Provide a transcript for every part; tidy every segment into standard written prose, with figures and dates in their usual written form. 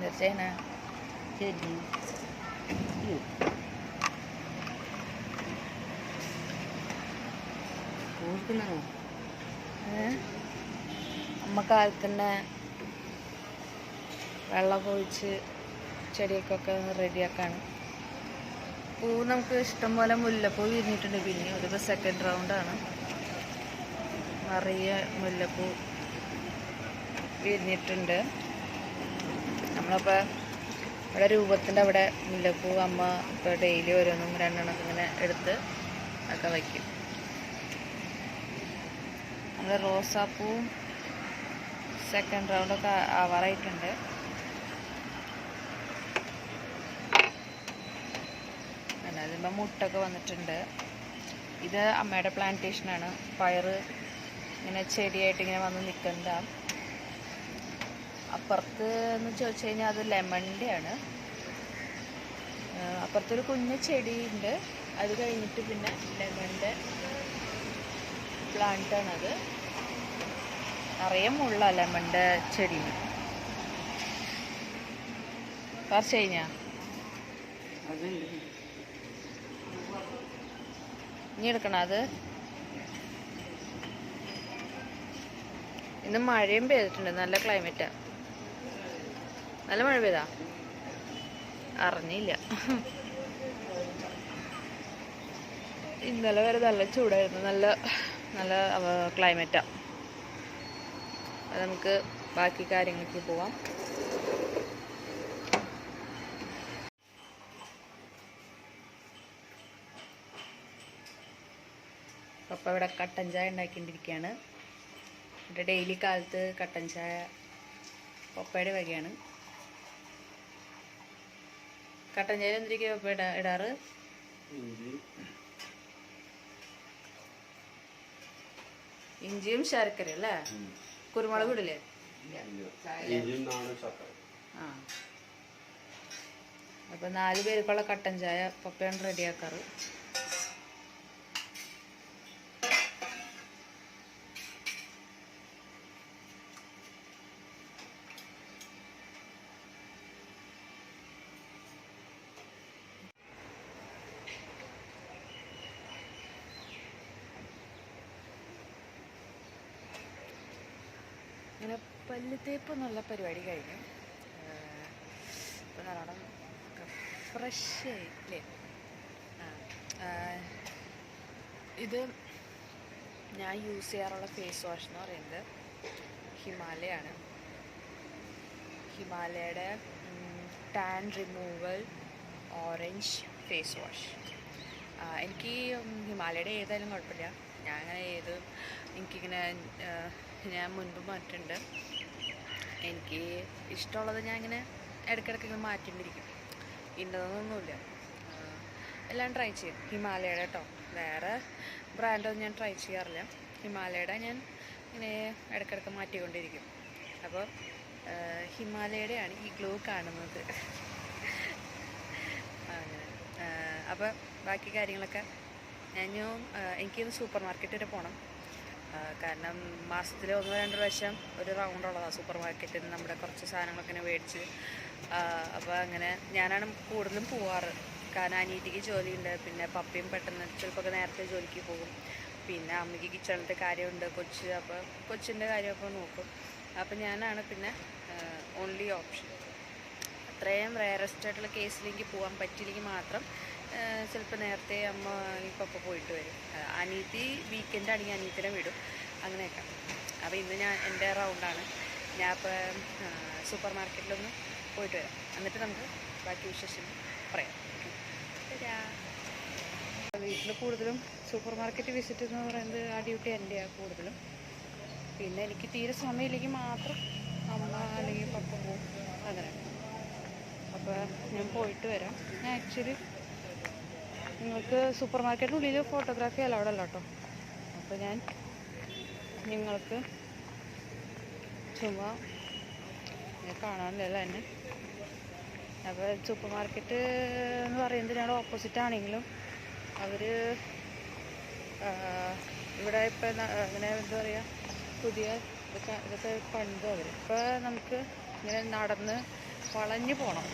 തീർച്ചയാണ് ശരി ഓർക്കുന്നോ അമ്മ കാലത്തന്നെ വെള്ളം ഒഴിച്ച് ചെടിയൊക്കെ റെഡിയാക്കാണ്. പൂ നമുക്ക് ഇഷ്ടംപോലെ മുല്ലപ്പൂ വിരിഞ്ഞിട്ടുണ്ട്. പിന്നെ ഇതിപ്പോൾ സെക്കൻഡ് റൗണ്ടാണ്. നിറയെ മുല്ലപ്പൂ വിരിഞ്ഞിട്ടുണ്ട്. നമ്മളിപ്പോൾ ഇവിടെ രൂപത്തിൻ്റെ അവിടെ മുല്ലപ്പൂ അമ്മ ഇപ്പോൾ ഡെയിലി ഓരോന്നും രണ്ടെണ്ണമൊക്കെ ഇങ്ങനെ എടുത്ത് ഒക്കെ വയ്ക്കും. നമ്മൾ റോസാപ്പൂവും സെക്കൻഡ് റൗണ്ടൊക്കെ ആവാറായിട്ടുണ്ട്. അതിന്മേൽ മുട്ടൊക്കെ വന്നിട്ടുണ്ട്. ഇത് അമ്മയുടെ പ്ലാന്റേഷനാണ്. പയറ് ഇങ്ങനെ ചെടിയായിട്ട് ഇങ്ങനെ വന്ന് നിൽക്കുന്നതാണ്. അപ്പുറത്ത് എന്ന് ചോദിച്ചു കഴിഞ്ഞാൽ അത് ലെമണിൻ്റെ ആണ്. അപ്പുറത്തൊരു കുഞ്ഞ് ചെടിയുണ്ട്. അത് കഴിഞ്ഞിട്ട് പിന്നെ ലെമണിൻ്റെ പ്ലാന്റാണത്. നിറയെ മുള്ള ലെമണിൻ്റെ ചെടിയിൽ പറിച്ചു കഴിഞ്ഞാൽ ഇനി എടുക്കണം. അത് ഇന്ന് മഴയും പെയ്തിട്ടുണ്ട്. നല്ല ക്ലൈമറ്റാ. നല്ല മഴ പെയ്താ അറിഞ്ഞില്ല. ഇന്നലെ വരെ നല്ല ചൂടായിരുന്നു. നല്ല നല്ല ക്ലൈമറ്റാ. അത് നമുക്ക് ബാക്കി കാര്യങ്ങൾക്ക് പോവാം. പപ്പ ഇവിടെ കട്ടൻ ചായ ഉണ്ടാക്കിക്കൊണ്ടിരിക്കുകയാണ്. ഇവിടെ ഡെയിലി കാലത്ത് കട്ടൻ ചായ പപ്പയുടെ വകയാണ്. കട്ടൻ ചായ എന്തിരിക്കും പപ്പ ഇടാറ്? ഇഞ്ചിയും ശർക്കര അല്ലേ? കുരുമുളക് ഇടില്ലേ? ആ, അപ്പൊ 4 പേർക്കുള്ള കട്ടൻ ചായ പപ്പയാണ് റെഡിയാക്കാറ്. അങ്ങനെ പല്ല് തേപ്പ് എന്നുള്ള പരിപാടി കഴിഞ്ഞു. ഇപ്പം നല്ലോണം ഫ്രഷ് ആയില്ലേ? ഇത് ഞാൻ യൂസ് ചെയ്യാറുള്ള ഫേസ് വാഷ് എന്ന് പറയുന്നത് ഹിമാലയാണ്. ഹിമാലയയുടെ tan removal orange face wash. എനിക്ക് ഹിമാലയയുടെ ഏതായാലും കുഴപ്പമില്ല. ഞാൻ അങ്ങനെ എനിക്കിങ്ങനെ ഞാൻ മുൻപ് മാറ്റുന്നുണ്ട്. എനിക്ക് ഇഷ്ടമുള്ളത് ഞാൻ ഇങ്ങനെ ഇടയ്ക്കിടയ്ക്ക് ഇങ്ങനെ മാറ്റിക്കൊണ്ടിരിക്കും. ഇന്നതൊന്നുമില്ല, എല്ലാം ട്രൈ ചെയ്യും. ഹിമാലയയുടെ കേട്ടോ, വേറെ ബ്രാൻഡൊന്നും ഞാൻ ട്രൈ ചെയ്യാറില്ല. ഹിമാലയയുടെ ഞാൻ ഇങ്ങനെ ഇടയ്ക്കിടയ്ക്ക് മാറ്റിക്കൊണ്ടിരിക്കും. അപ്പോൾ ഹിമാലയയുടെയാണ് ഈ ഗ്ലോ കാണുന്നത്. അങ്ങനെ അപ്പോൾ ബാക്കി കാര്യങ്ങളൊക്കെ എനിക്കിന്ന് സൂപ്പർ മാർക്കറ്റ് വരെ പോകണം. കാരണം മാസത്തിൽ 1-2 പ്രാവശ്യം ഒരു റൗണ്ട് ഉള്ളതാണ് സൂപ്പർ മാർക്കറ്റിൽ നിന്ന് നമ്മുടെ കുറച്ച് സാധനങ്ങളൊക്കെ ഇങ്ങനെ മേടിച്ച്. അപ്പോൾ അങ്ങനെ ഞാനാണ് കൂടുതലും പോവാറ്. കാരണം അനിയത്തിക്ക് ജോലിയുണ്ട്. പിന്നെ പപ്പയും പെട്ടെന്ന് ചിലപ്പോൾ നേരത്തെ ജോലിക്ക് പോകും. പിന്നെ അമ്മയ്ക്ക് കിച്ചണിലത്തെ കാര്യമുണ്ട്, അപ്പോൾ കൊച്ചിൻ്റെ കാര്യമൊക്കെ നോക്കും. അപ്പോൾ ഞാനാണ് പിന്നെ ഓൺലി ഓപ്ഷൻ. അത്രയും റയറസ്റ്റ് ആയിട്ടുള്ള കേസിലേക്ക് പോകാൻ പറ്റില്ലെങ്കിൽ മാത്രം ചിലപ്പോൾ നേരത്തെ അമ്മ പപ്പ പോയിട്ട് വരും. അനിയത്തി വീക്കെൻഡ് ആണെങ്കിൽ അനിയത്തിനെ വിടും. അങ്ങനെയൊക്കെ. അപ്പോൾ ഇന്ന് എൻ്റെ റൗണ്ടാണ്. ഞാൻ ഇപ്പോൾ സൂപ്പർ മാർക്കറ്റിലൊന്ന് പോയിട്ട് വരാം. എന്നിട്ട് നമുക്ക് ബാക്കി വിശേഷം പറയാം. വീട്ടിൽ കൂടുതലും സൂപ്പർ മാർക്കറ്റ് വിസിറ്റ് എന്ന് പറയുന്നത് ആ ഡ്യൂട്ടി എൻ്റെയാണ് കൂടുതലും. പിന്നെ എനിക്ക് തീരെ സമയമില്ലെങ്കിൽ മാത്രം അമ്മ അല്ലെങ്കിൽ പപ്പ പോകും. അങ്ങനെ. അപ്പോൾ ഞാൻ പോയിട്ട് വരാം. ഞാൻ ആക്ച്വലി നിങ്ങൾക്ക് സൂപ്പർ മാർക്കറ്റിനുള്ളിൽ ഫോട്ടോഗ്രാഫി അലൗഡ് അല്ല കേട്ടോ. അപ്പോൾ ഞാൻ നിങ്ങൾക്ക് ചുമ്മാ കാണാനില്ലല്ലോ എന്നെ. അപ്പോൾ സൂപ്പർ മാർക്കറ്റ് എന്ന് പറയുന്നത് ഞങ്ങളുടെ ഓപ്പോസിറ്റ് ആണെങ്കിലും അവർ ഇവിടെ ഇപ്പം അങ്ങനെ എന്താ പറയുക, പുതിയ ഇതൊക്കെ പണിത് അവർ. ഇപ്പോൾ നമുക്ക് ഇങ്ങനെ നടന്ന് വളഞ്ഞു പോകണം.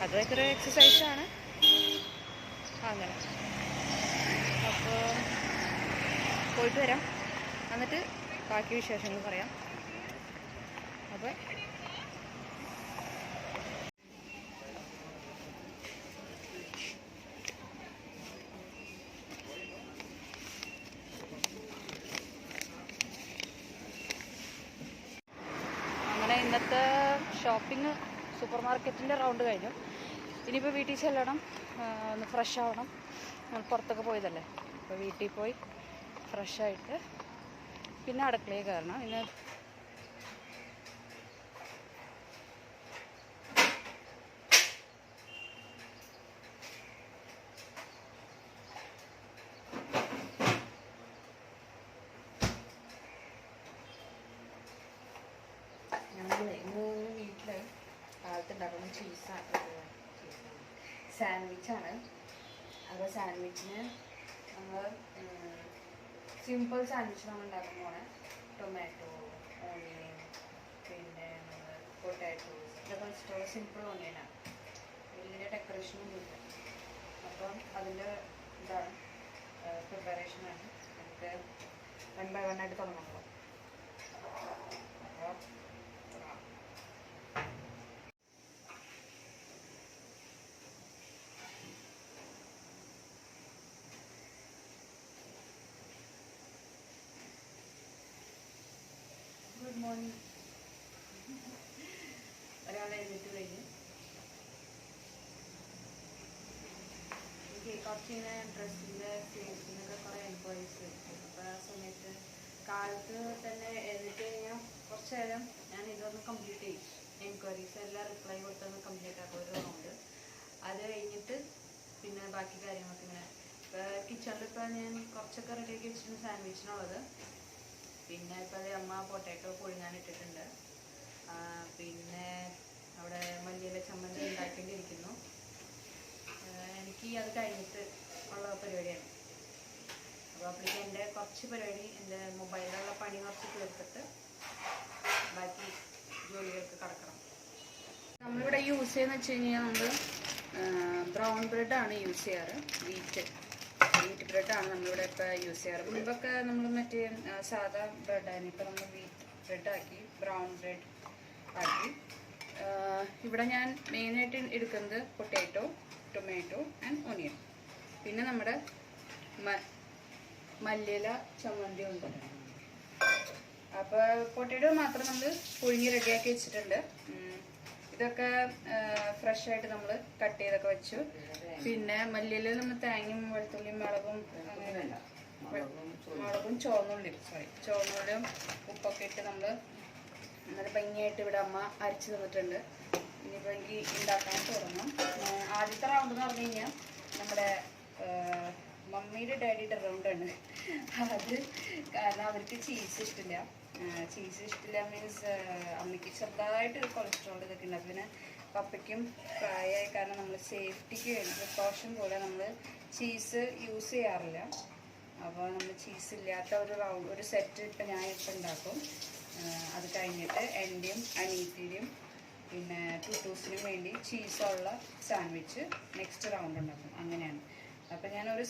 അതൊക്കെ ഒരു എക്സസൈസാണ്. അങ്ങനെ അപ്പോൾ പോയിട്ട് വരാം, എന്നിട്ട് ബാക്കി വിശേഷങ്ങൾ പറയാം. അപ്പോൾ അങ്ങനെ ഇന്നത്തെ ഷോപ്പിംഗ് സൂപ്പർ മാർക്കറ്റിൻ്റെ റൗണ്ട് കഴിഞ്ഞു. ഇനിയിപ്പോൾ വീട്ടിൽ ചെല്ലണം, ഒന്ന് ഫ്രഷ് ആവണം. നമ്മൾ പുറത്തൊക്കെ പോയതല്ലേ, അപ്പോൾ വീട്ടിൽ പോയി ഫ്രഷായിട്ട് പിന്നെ അടുക്കളയിൽ കയറണം. ഇന്ന് ഇന്ന് വീട്ടിൽ കാലത്തുണ്ടാക്കുന്ന സാൻഡ്വിച്ചാണ്. അപ്പോൾ സാൻഡ്വിച്ചിന് നമ്മൾ സിമ്പിൾ സാൻഡ്വിച്ച് നമ്മൾ ഉണ്ടാക്കാൻ പോണേ. ടൊമാറ്റോ, ഓണിയൻ, പിന്നെ പൊട്ടാറ്റോസ്, ഇതൊക്കെ വെച്ചിട്ടുള്ള സിമ്പിൾ ഓണിയനാണ്. വലിയ ഡെക്കറേഷനൊന്നും ഇല്ല. അപ്പം അതിൻ്റെ ഇതാണ് പ്രിപ്പറേഷനാണ്. നമുക്ക് 1 by 1 ആയിട്ട് തുടങ്ങണം. അപ്പോൾ ഗുഡ് മോർണിംഗ്. ഒരാളെ എഴുന്നേറ്റ് കഴിഞ്ഞ് എനിക്ക് കുറച്ചിങ്ങനെ ഡ്രസ്സിൻ്റെ സെയിൽസിനൊക്കെ കുറേ എൻക്വയറീസ് വരും. അപ്പോൾ ആ സമയത്ത് കാലത്ത് തന്നെ എഴുന്നേറ്റ് കഴിഞ്ഞാൽ കുറച്ച് നേരം ഞാൻ ഇതൊന്ന് കംപ്ലീറ്റ് ചെയ്യും. എൻക്വയറീസ് എല്ലാം റിപ്ലൈ കൊടുത്തൊന്ന് കംപ്ലീറ്റ് ആക്കുക ഒരു റൗണ്ട്. അത് കഴിഞ്ഞിട്ട് പിന്നെ ബാക്കി കാര്യങ്ങളൊക്കെ ഇങ്ങനെ കിച്ചണിൽ ഇപ്പോൾ ഞാൻ കുറച്ചൊക്കെ റെഡിയാക്കി വെച്ചിട്ടുണ്ട് സാൻഡ്വിച്ചിനുള്ളത്. പിന്നെ ഇപ്പോൾ അത് അമ്മ പൊട്ടാറ്റോ പുഴുങ്ങാനിട്ടിട്ടുണ്ട്. പിന്നെ അവിടെ മല്ലിയില ചമ്മന്തി ഉണ്ടാക്കേണ്ടിയിരിക്കുന്നു. എനിക്ക് അത് കഴിഞ്ഞിട്ട് ഉള്ള പരിപാടിയാണ്. അപ്പോൾ അപ്പോഴേക്കും എൻ്റെ കുറച്ച് പരിപാടി, എൻ്റെ മൊബൈലിലുള്ള പണി കുറച്ച് തീർത്തിട്ട് ബാക്കി ജോലികൾക്ക് കടക്കണം. നമ്മളിവിടെ യൂസ് ചെയ്യുന്നത് വെച്ച് കഴിഞ്ഞാൽ നമ്മൾ ബ്രൗൺ ബ്രെഡാണ് യൂസ് ചെയ്യാറ്. വീറ്റ് ബ്രെഡാണ് നമ്മളിവിടെ ഇപ്പോൾ യൂസ് ചെയ്യാറ്. മുൻപൊക്കെ നമ്മൾ മറ്റേ സാധാ ബ്രെഡായിരുന്നു. ഇപ്പോൾ നമ്മൾ വീറ്റ് ബ്രെഡാക്കി, ബ്രൗൺ ബ്രെഡ് ആക്കി. ഇവിടെ ഞാൻ മെയിനായിട്ട് എടുക്കുന്നത് പൊട്ടാറ്റോ, ടൊമാറ്റോ ആൻഡ് ഓണിയൻ. പിന്നെ നമ്മുടെ മല്ലിയില ചമ്മന്തി ഉണ്ട്. അപ്പോൾ പൊട്ടാറ്റോ മാത്രം നമ്മൾ പുഴുങ്ങി റെഡിയാക്കി വെച്ചിട്ടുണ്ട്. ഇതൊക്കെ ഫ്രഷായിട്ട് നമ്മൾ കട്ട് ചെയ്തൊക്കെ വെച്ചു. പിന്നെ മല്ലിയില നമ്മൾ തേങ്ങയും വെളുത്തുള്ളിയും മുളകും ചുവന്നുള്ളിയും ഉപ്പൊക്കെ ഇട്ട് നമ്മൾ നല്ല ഭംഗിയായിട്ട് ഇവിടെ അമ്മ അരച്ച് തന്നിട്ടുണ്ട്. ഇനിയിപ്പോൾ എനിക്ക് ഉണ്ടാക്കാൻ തുടങ്ങും. ആദ്യത്തെ റൗണ്ട് എന്ന് പറഞ്ഞു കഴിഞ്ഞാൽ നമ്മുടെ മമ്മിയുടെ ഡാഡിയുടെ റൗണ്ടാണ്. അത് കാരണം അവർക്ക് ചീസ് ഇഷ്ടമില്ല. മീൻസ് അമ്മയ്ക്ക് ചെറുതായിട്ട് കൊളസ്ട്രോൾ ഇതൊക്കെ ഉണ്ട്. പിന്നെ പപ്പയ്ക്കും പ്രായമായി കാരണം നമ്മൾ സേഫ്റ്റിക്ക് വേണ്ടി പ്രിക്കോഷൻ പോലെ നമ്മൾ ചീസ് യൂസ് ചെയ്യാറില്ല. അപ്പോൾ നമ്മൾ ചീസ് ഇല്ലാത്ത ഒരു സെറ്റ് ഇപ്പം ഞാൻ ഇപ്പം ഉണ്ടാക്കും. അത് കഴിഞ്ഞിട്ട് എൻ്റെയും അനീത്തിയുടെയും പിന്നെ ടൂട്ടൂസിനും വേണ്ടി ചീസുള്ള സാൻഡ്വിച്ച് നെക്സ്റ്റ് റൗണ്ട് ഉണ്ടാക്കും. അങ്ങനെയാണ്. അപ്പം ഞാൻ ഒരു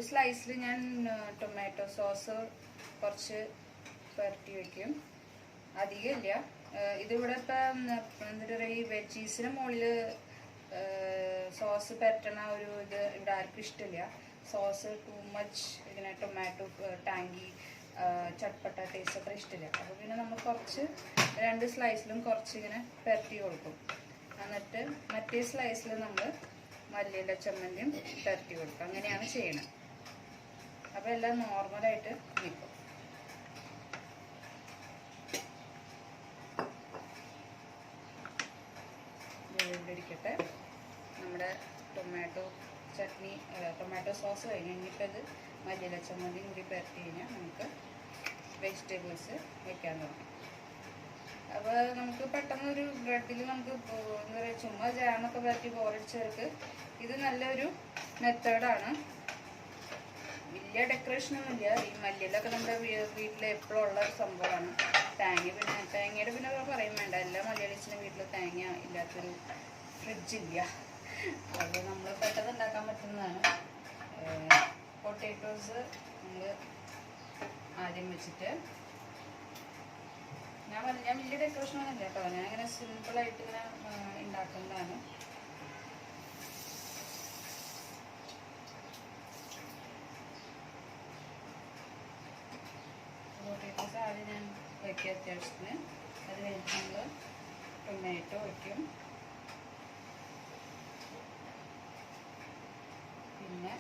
സ്ലൈസിൽ ഞാൻ ടൊമാറ്റോ സോസ് കുറച്ച് പുരട്ടി വയ്ക്കും. അധികമില്ല. ഇതിവിടെ ഇപ്പം എന്താ പറയുക, ഈ വെജീസിന് മുകളിൽ സോസ് പുരട്ടണ ഒരു ഇത് ഇവിടെ ആർക്കും ഇഷ്ടമില്ല. സോസ് ടു മച്ച് ഇങ്ങനെ ടൊമാറ്റോ ടാങ്കി ചട്പട്ട ടേസ്റ്റ് അത്ര ഇഷ്ടമില്ല. അപ്പോൾ പിന്നെ നമ്മൾ കുറച്ച് 2 സ്ലൈസിലും കുറച്ച് ഇങ്ങനെ പുരട്ടി കൊടുക്കും. എന്നിട്ട് മറ്റേ സ്ലൈസിൽ നമ്മൾ മല്ലിയില ചമ്മന്തിയും പുരട്ടി കൊടുക്കും. അങ്ങനെയാണ് ചെയ്യണത്. അപ്പോൾ എല്ലാം നോർമലായിട്ട് നിൽക്കും. ഇവിടെ ഇരിക്കട്ടെ. നമ്മുടെ ടൊമാറ്റോ സോസ് കഴിഞ്ഞ് ഇനിയിപ്പോൾ ഇത് മല്ലിയില ചമ്മന്തി കൂടി പുരട്ടി കഴിഞ്ഞാൽ നമുക്ക് വെജിറ്റബിൾസ് വെക്കാൻ തുടങ്ങും. അപ്പോൾ നമുക്ക് പെട്ടെന്ന് ഒരു ബ്രെഡിൽ നമുക്ക് എന്താ പറയുക, ചുമ്മാ ജാമൊക്കെ പുരട്ടി ബോറടിച്ചവർക്ക് ഇത് നല്ലൊരു മെത്തേഡാണ്. വലിയ ഡെക്കറേഷനൊന്നുമില്ല. ഈ മല്ലിയിലൊക്കെ നമ്മുടെ വീട്ടിൽ എപ്പോഴും ഉള്ള ഒരു സംഭവമാണ്. തേങ്ങ അല്ലെങ്കിൽ പിന്നെ തേങ്ങയുടെ പിന്നെ പറയും വേണ്ട, എല്ലാ മലയാളീസിൻ്റെ വീട്ടിൽ തേങ്ങ ഇല്ലാത്തൊരു ഫ്രിഡ്ജില്ല. അത് നമ്മൾ പെട്ടെന്ന് ഉണ്ടാക്കാൻ പറ്റുന്നതാണ്. പൊട്ടാറ്റോസ് നമ്മൾ ആദ്യം വെച്ചിട്ട് ഞാൻ വലിയ ഡെക്കറേഷനൊന്നും ഇല്ല കേട്ടോ, ഞാൻ ഇങ്ങനെ സിമ്പിളായിട്ട് ഇങ്ങനെ ഉണ്ടാക്കുന്നതാണ്. പൊട്ടാറ്റോസ് ആദ്യം ഞാൻ വയ്ക്കുക അത്യാവശ്യത്തിന്. അത് കഴിഞ്ഞിട്ട് നമ്മൾ ടൊമാറ്റോ വയ്ക്കും, പിന്നെ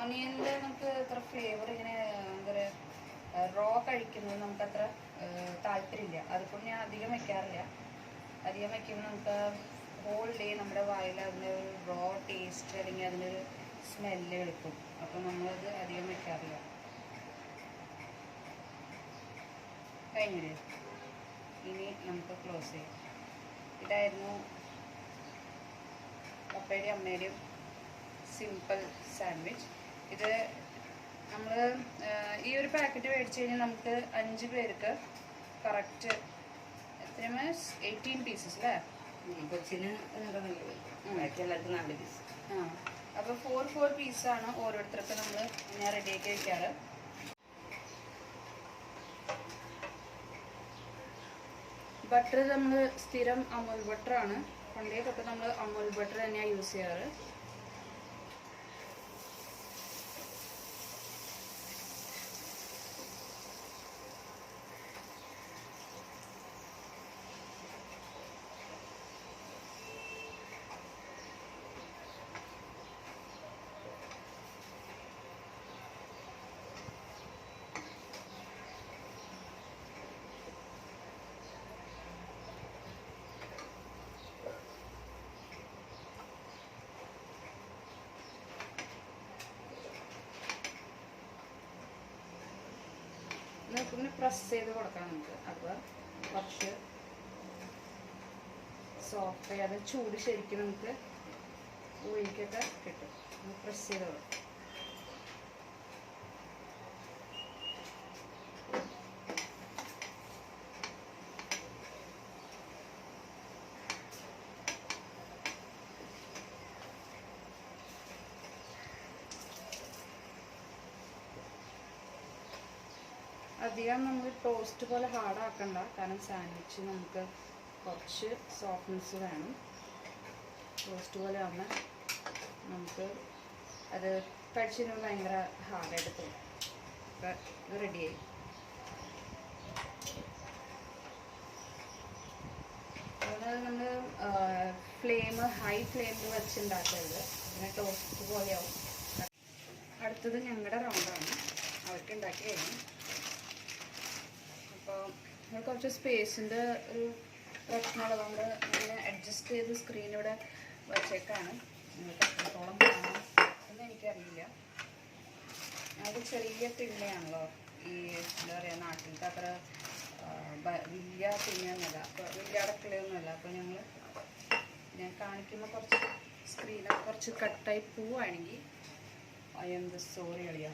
ഓണിയനിൽ നമുക്ക് അത്ര ഫ്ലേവർ ഇങ്ങനെ എന്താ പറയുക റോ കഴിക്കുന്നത് നമുക്കത്ര താല്പര്യമില്ല. അതുകൊണ്ട് ഞാൻ അധികം വയ്ക്കാറില്ല. അധികം വയ്ക്കുമ്പോൾ നമുക്ക് ഹോൾ ഡേ നമ്മുടെ വായിൽ അതിൻ്റെ ഒരു റോ ടേസ്റ്റ് അല്ലെങ്കിൽ അതിനൊരു സ്മെല്ല് എടുക്കും. അപ്പോൾ നമ്മളത് അധികം വയ്ക്കാറില്ല. കഴിഞ്ഞില്ലേ, ഇനി നമുക്ക് ക്ലോസ് ചെയ്യാം. ഇതായിരുന്നു പപ്പയുടെയും അമ്മയുടെയും സിമ്പിൾ സാൻഡ്വിച്ച്. ഇത് നമ്മൾ ഈ ഒരു പാക്കറ്റ് മേടിച്ച് കഴിഞ്ഞാൽ നമുക്ക് 5 പേർക്ക് കറക്റ്റ് എത്രയും 18 പീസസ് അല്ലേ? കൊച്ചിന് എല്ലാവർക്കും 4 പീസ്. അപ്പോൾ 4 പീസാണ് ഓരോരുത്തർക്ക് നമ്മൾ ഞാൻ റെഡിയാക്കി വയ്ക്കാറ്. ബട്ടർ നമ്മൾ സ്ഥിരം അമൂൽ ബട്ടറാണ്, പണ്ടേ തൊട്ട് നമ്മൾ അമൂൽ ബട്ടർ തന്നെയാണ് യൂസ് ചെയ്യാറ്. പിന്നെ പ്രസ് ചെയ്ത് കൊടുക്കണം നമുക്ക്. അപ്പോൾ കുറച്ച് സോഫ്റ്റ് അത് ചൂട് ശരിക്കും നമുക്ക് ഒഴിക്കൊക്കെ കിട്ടും. പ്രസ് ചെയ്ത് കൊടുക്കും. അധികം നമ്മൾ ടോസ്റ്റ് പോലെ ഹാർഡാക്കണ്ട, കാരണം സാൻഡ്വിച്ച് നമുക്ക് കുറച്ച് സോഫ്റ്റ്നെസ് വേണം. ടോസ്റ്റ് പോലെ ആവുമ്പോൾ നമുക്ക് അത് കഴിച്ച് കഴിയുമ്പോൾ ഭയങ്കര ഹാർഡായിട്ട് തോന്നും. അപ്പോൾ ഇത് റെഡിയായി. അതുകൊണ്ട് നമ്മൾ ഹൈ ഫ്ലെയിമിൽ വെച്ചുണ്ടാക്കരുത്, പിന്നെ ടോസ്റ്റ് പോലെയാവും. അടുത്തത് ഞങ്ങളുടെ റൗണ്ടാണ്, അവർക്ക് ഉണ്ടാക്കി കഴിഞ്ഞു. അപ്പോൾ നമ്മൾ കുറച്ച് സ്പേസിൻ്റെ ഒരു പ്രശ്നമുള്ളതുകൊണ്ട് ഇങ്ങനെ അഡ്ജസ്റ്റ് ചെയ്ത് സ്ക്രീൻ ഇവിടെ വച്ചേക്കാണ്. നിങ്ങൾക്ക് എത്രത്തോളം കാണാം എന്ന് എനിക്കറിയില്ല. അത് ചെറിയ തിണ്ണയാണല്ലോ, ഈ എന്താ പറയുക നാട്ടിലത്തെ അത്ര വലിയ തിണ്ണയൊന്നുമല്ല, അപ്പോൾ വലിയ അടക്കളയൊന്നുമല്ല. അപ്പോൾ ഞാൻ കാണിക്കുമ്പോൾ കുറച്ച് സ്ക്രീനൊക്കെ കുറച്ച് കട്ടായി പോവുകയാണെങ്കിൽ ഐ എം ദ സോറി കളിയാ.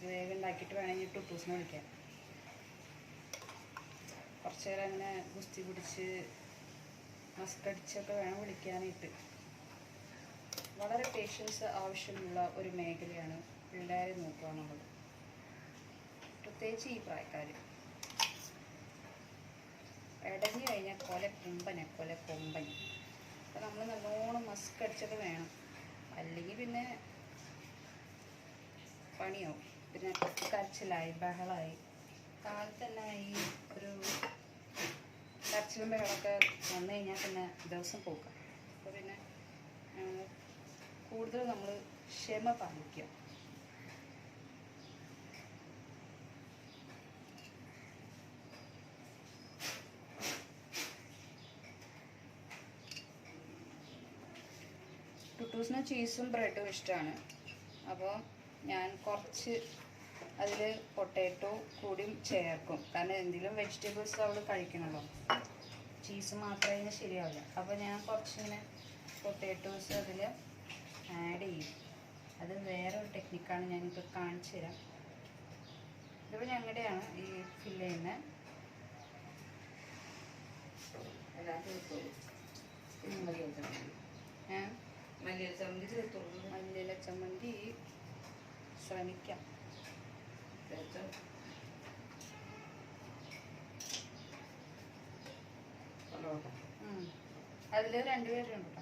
വേഗം ഉണ്ടാക്കിയിട്ട് വേണമെങ്കിൽ ടുട്ടൂസിനെ വിളിക്കാം. കുറച്ച് നേരം അങ്ങനെ ഗുസ്തി പിടിച്ച് മസ്കടിച്ചൊക്കെ വേണം വിളിക്കാനായിട്ട്. വളരെ പേഷ്യൻസ് ആവശ്യമുള്ള ഒരു മേഖലയാണ് പിള്ളേരെ നോക്കുക എന്നുള്ളത്, പ്രത്യേകിച്ച് ഈ പ്രായക്കാർ. ഇടഞ്ഞു കഴിഞ്ഞാൽ കൊല കൊമ്പൻ. അപ്പം നമ്മൾ നല്ലോണം മസ്കടിച്ചൊക്കെ വേണം, അല്ലെങ്കിൽ പിന്നെ പണിയാവും. പിന്നെ കരച്ചിലായി ബഹളമായി കാലത്ത് തന്നെ ഈ ഒരു കരച്ചിലും ബഹളമൊക്കെ വന്നു കഴിഞ്ഞാൽ പിന്നെ ദിവസം പോക്കാം. അപ്പോൾ പിന്നെ കൂടുതൽ നമ്മൾ ക്ഷമ പാലിക്കുക. ടുട്ടൂസിന് ചീസും ബ്രെഡും ഇഷ്ടമാണ്. അപ്പോൾ ഞാൻ കുറച്ച് അതിൽ പൊട്ടാറ്റോ കൂടി ചേർക്കും, കാരണം എന്തെങ്കിലും വെജിറ്റബിൾസ് അവൾ കഴിക്കണമല്ലോ. ചീസ് മാത്രമേ ശരിയാവില്ല. അപ്പോൾ ഞാൻ കുറച്ചിങ്ങനെ പൊട്ടാറ്റോസ് അതിൽ ആഡ് ചെയ്യും. അത് ഉണ്ടാക്കാണ് ഞാനിപ്പോൾ കാണിച്ചു തരാം. ഇതിപ്പോൾ ഞങ്ങളുടെയാണ് ഈ ഫില്ല് ചെയ്യുന്നത്. മല്ലിയില ചമ്മന്തി ശ്രമിക്കാം. അതിൽ 2 പേരുണ്ട് കേട്ടോ.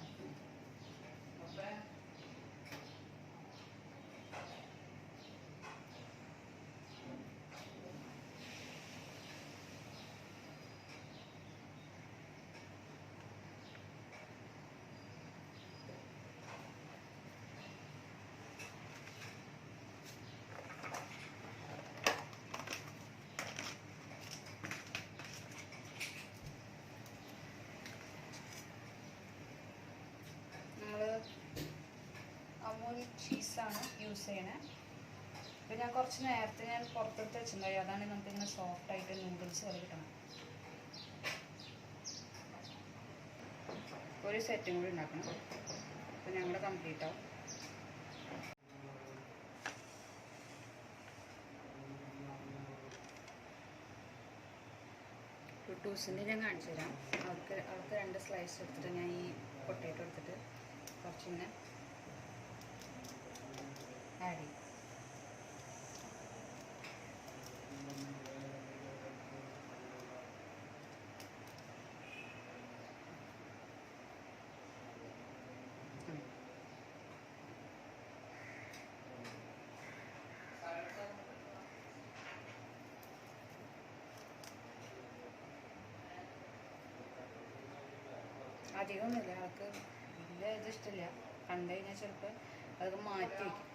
അമൂൽ ചീസാണ് യൂസ് ചെയ്യണേ. അപ്പോൾ ഞാൻ കുറച്ച് നേരത്തെ പുറത്തെടുത്ത് വെച്ചിട്ടുണ്ടായി. അതാണ് നമുക്കിങ്ങനെ സോഫ്റ്റായിട്ട് നൂഡിൽസ് പോലെ കിട്ടണം. ഒരു സെറ്റും കൂടി ഉണ്ടാക്കണം. അപ്പോൾ ഞങ്ങൾ കംപ്ലീറ്റ് ആവും. ടുട്ടൂസിൻ്റെ ഞാൻ കാണിച്ചു തരാം. അവൾക്ക് 2 സ്ലൈസ് എടുത്തിട്ട് ഞാൻ ഈ പൊട്ടേറ്റോ എടുത്തിട്ട് കുറച്ചിങ്ങനെ ആഡ് ചെയ്യും. അധികമൊന്നുമില്ല. ആൾക്ക് വലിയ ഇത് ഇഷ്ടമില്ല. കണ്ടു കഴിഞ്ഞാൽ ചിലപ്പോൾ അതൊക്കെ മാറ്റി വയ്ക്കും.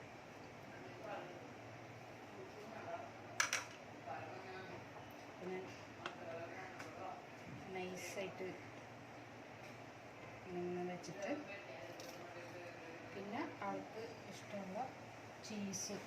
പിന്നെ നൈസായിട്ട് ഇങ്ങനെ വെച്ചിട്ട് പിന്നെ ആൾക്ക് ഇഷ്ടമുള്ള ചീസ്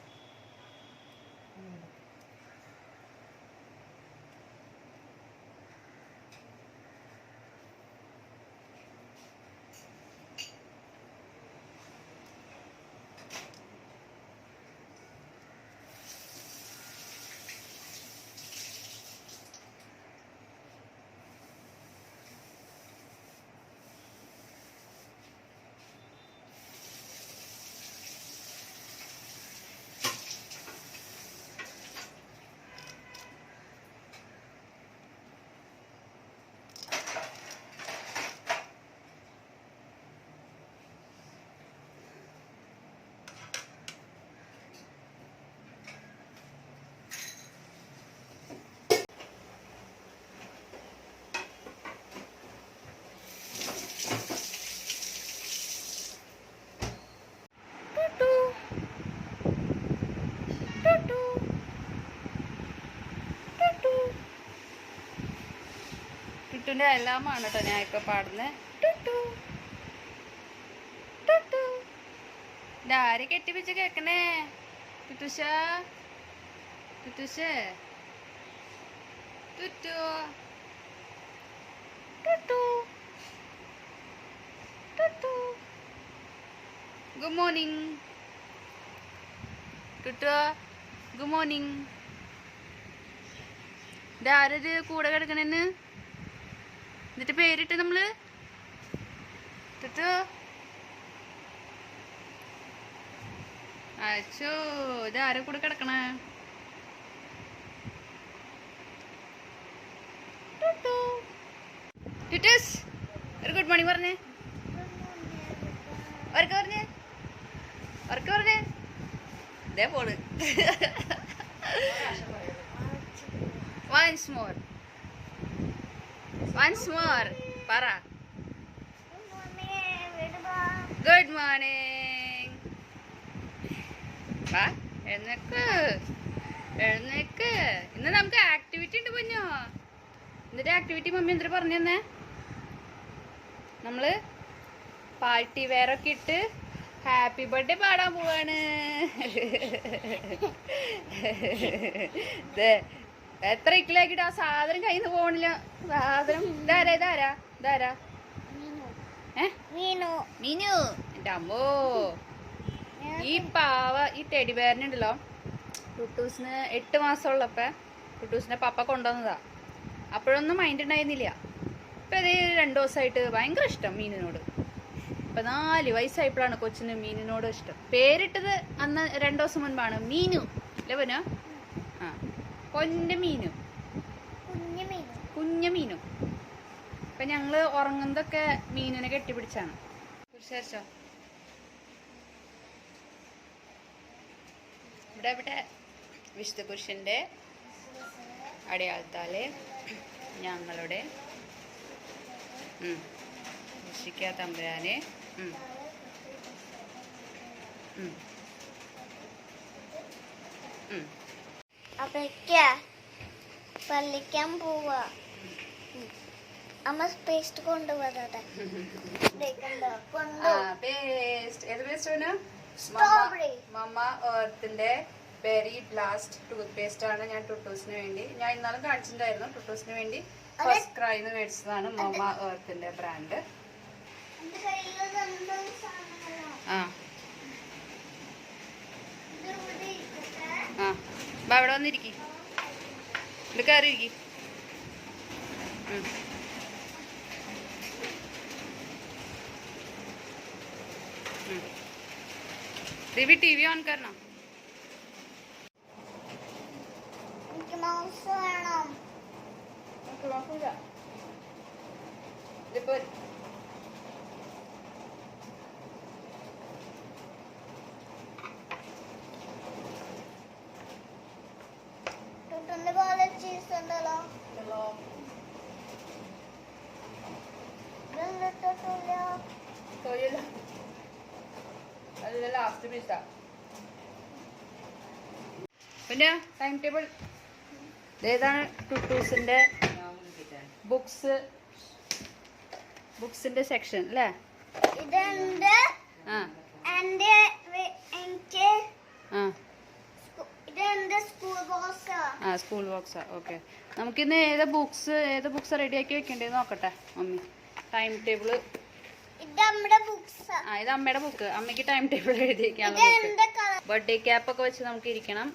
ടുട്ടുവിൻ്റെ എല്ലാമാണ് കേട്ടോ ഞാൻ ഇപ്പോൾ പാടുന്നത്. ടുട്ടു ടുട്ടു ഇതാരെ കെട്ടിപ്പിച്ച് കേൾക്കണേ? ടുട്ടുഷ ടുട്ടുഷേ ടുട്ടു ടുട്ടു ടുട്ടു. ഗുഡ് മോർണിംഗ് ടുട്ടു. Good morning. ഇതാരത് കൂടെ കിടക്കണെന്ന് എന്നിട്ട് പേരിട്ട് നമ്മള് ടുട്ടു. അച്ഛോ ഇതാരെ കൂടെ കിടക്കണ? ടുട്ടൂസ് ഒരു ഗുഡ് മോർണിംഗ് പറഞ്ഞേ. ഉറക്കെ പറഞ്ഞേ. ഉറക്കെ പറഞ്ഞേ. ഇതേ പോണ്. Once more. Once more. പറ. Good morning. വാ എഴുന്നേക്ക് എഴുന്നേക്ക്. ഇന്ന് നമുക്ക് ആക്ടിവിറ്റി ഉണ്ട് പൊന്നോ. എന്നിട്ട് ആക്ടിവിറ്റി മമ്മി എന്തിനാ പറഞ്ഞു തന്നെ? നമ്മള് പാർട്ടി വെയറൊക്കെ ഇട്ട് ഹാപ്പി ബർത്ത്ഡേ പാടാൻ പോവാണ്. എത്ര ഇക്കിലാക്കിട്ട് ആ സാധനം കയ്യിൽ നിന്ന് പോകണില്ല. സാധനം ഇതാരാ ഇതാരാ ഇതാരാ? മീനു. എന്റെ അമ്മോ ഈ പാവ ഈ ടെഡി ബെയറിനുണ്ടല്ലോ ടുട്ടൂസിന് 8 മാസമുള്ളപ്പോ ടുട്ടൂസിന്റെ പപ്പ കൊണ്ടുവന്നതാ. അപ്പോഴൊന്നും മൈൻഡ് ഉണ്ടായിരുന്നില്ല. ഇപ്പൊ അത് 2 ദിവസമായിട്ട് ഭയങ്കര ഇഷ്ടം മീനിനോട്. ഇപ്പൊ 4 വയസ്സായപ്പോഴാണ് കൊച്ചിന് മീനിനോട് ഇഷ്ടം. പേരിട്ടത് അന്ന് 2 ദിവസം മുൻപാണ്. മീനു അല്ലേ പോനോ? ആ, പൊന്റെ മീനു, കുഞ്ഞ മീനു. ഇപ്പൊ ഞങ്ങള് ഉറങ്ങുന്നതൊക്കെ മീനിനെ കെട്ടിപ്പിടിച്ചാണ്. കുരിശോ ഇവിടെ വിശുദ്ധ കുരിശന്റെ അടയാളത്താല് ഞങ്ങളുടെ രക്ഷിക്കാ തമ്പുരാനെ അപ്പഴേക്കാ പള്ളിക്കാൻ പോവാ. അമ്മ പേസ്റ്റ് കൊണ്ടുപോകാതെ സ്ട്രോബെറി മമ്മ എർത്തിന്റെ ബെറി ബ്ലാസ്റ്റ് ടൂത്ത് പേസ്റ്റ് ആണ് ഞാൻ ടുട്ടൂസിന് വേണ്ടി. ഞാൻ ഇന്നാലും കാണിച്ചിട്ടുണ്ടായിരുന്നു. ടുട്ടൂസിന് വേണ്ടി ഫസ്റ്റ് ക്രൈന്ന് മേടിച്ചതാണ് മമ്മ എർത്തിന്റെ ബ്രാൻഡ്. ആ ആ ബാ ഇവിടെ വന്നിരിക്കും. ഇത് കയറിയിരിക്കും. देवी टीवी ऑन करना. എനിക്ക് മൗസ് വേണം. ടുട്ടുന്റെ പോലെ ചീസ് ഉണ്ടല്ലോ. ലാസ്റ്റ് പീസാ. പിന്നെ ടൈം ടേബിൾ ഏതാണ്? ടുട്ടൂസിന്റെ ബുക്സിന്റെ സെക്ഷൻ അല്ലേ? ഇതെന്റെ എന്റെ എനിക്ക് ഇതെന്റെ സ്കൂൾ ബോക്സാ. ആ സ്കൂൾ ബോക്സാ. ഓക്കെ, നമുക്കിന്ന് ഏത് ബുക്സ് റെഡിയാക്കി വെക്കേണ്ടത് നോക്കട്ടെ മമ്മി. ടൈം ടേബിള് ഇത് നമ്മുടെ ബുക്സാ. ആ ഇത് അമ്മയുടെ ബുക്ക്. അമ്മയ്ക്ക് ടൈം ടേബിൾ എഴുതി വെക്കാനുള്ള ബർത്ത്ഡേ ക്യാപ്പ് ഒക്കെ വെച്ച് നമുക്ക് ഇരിക്കണം.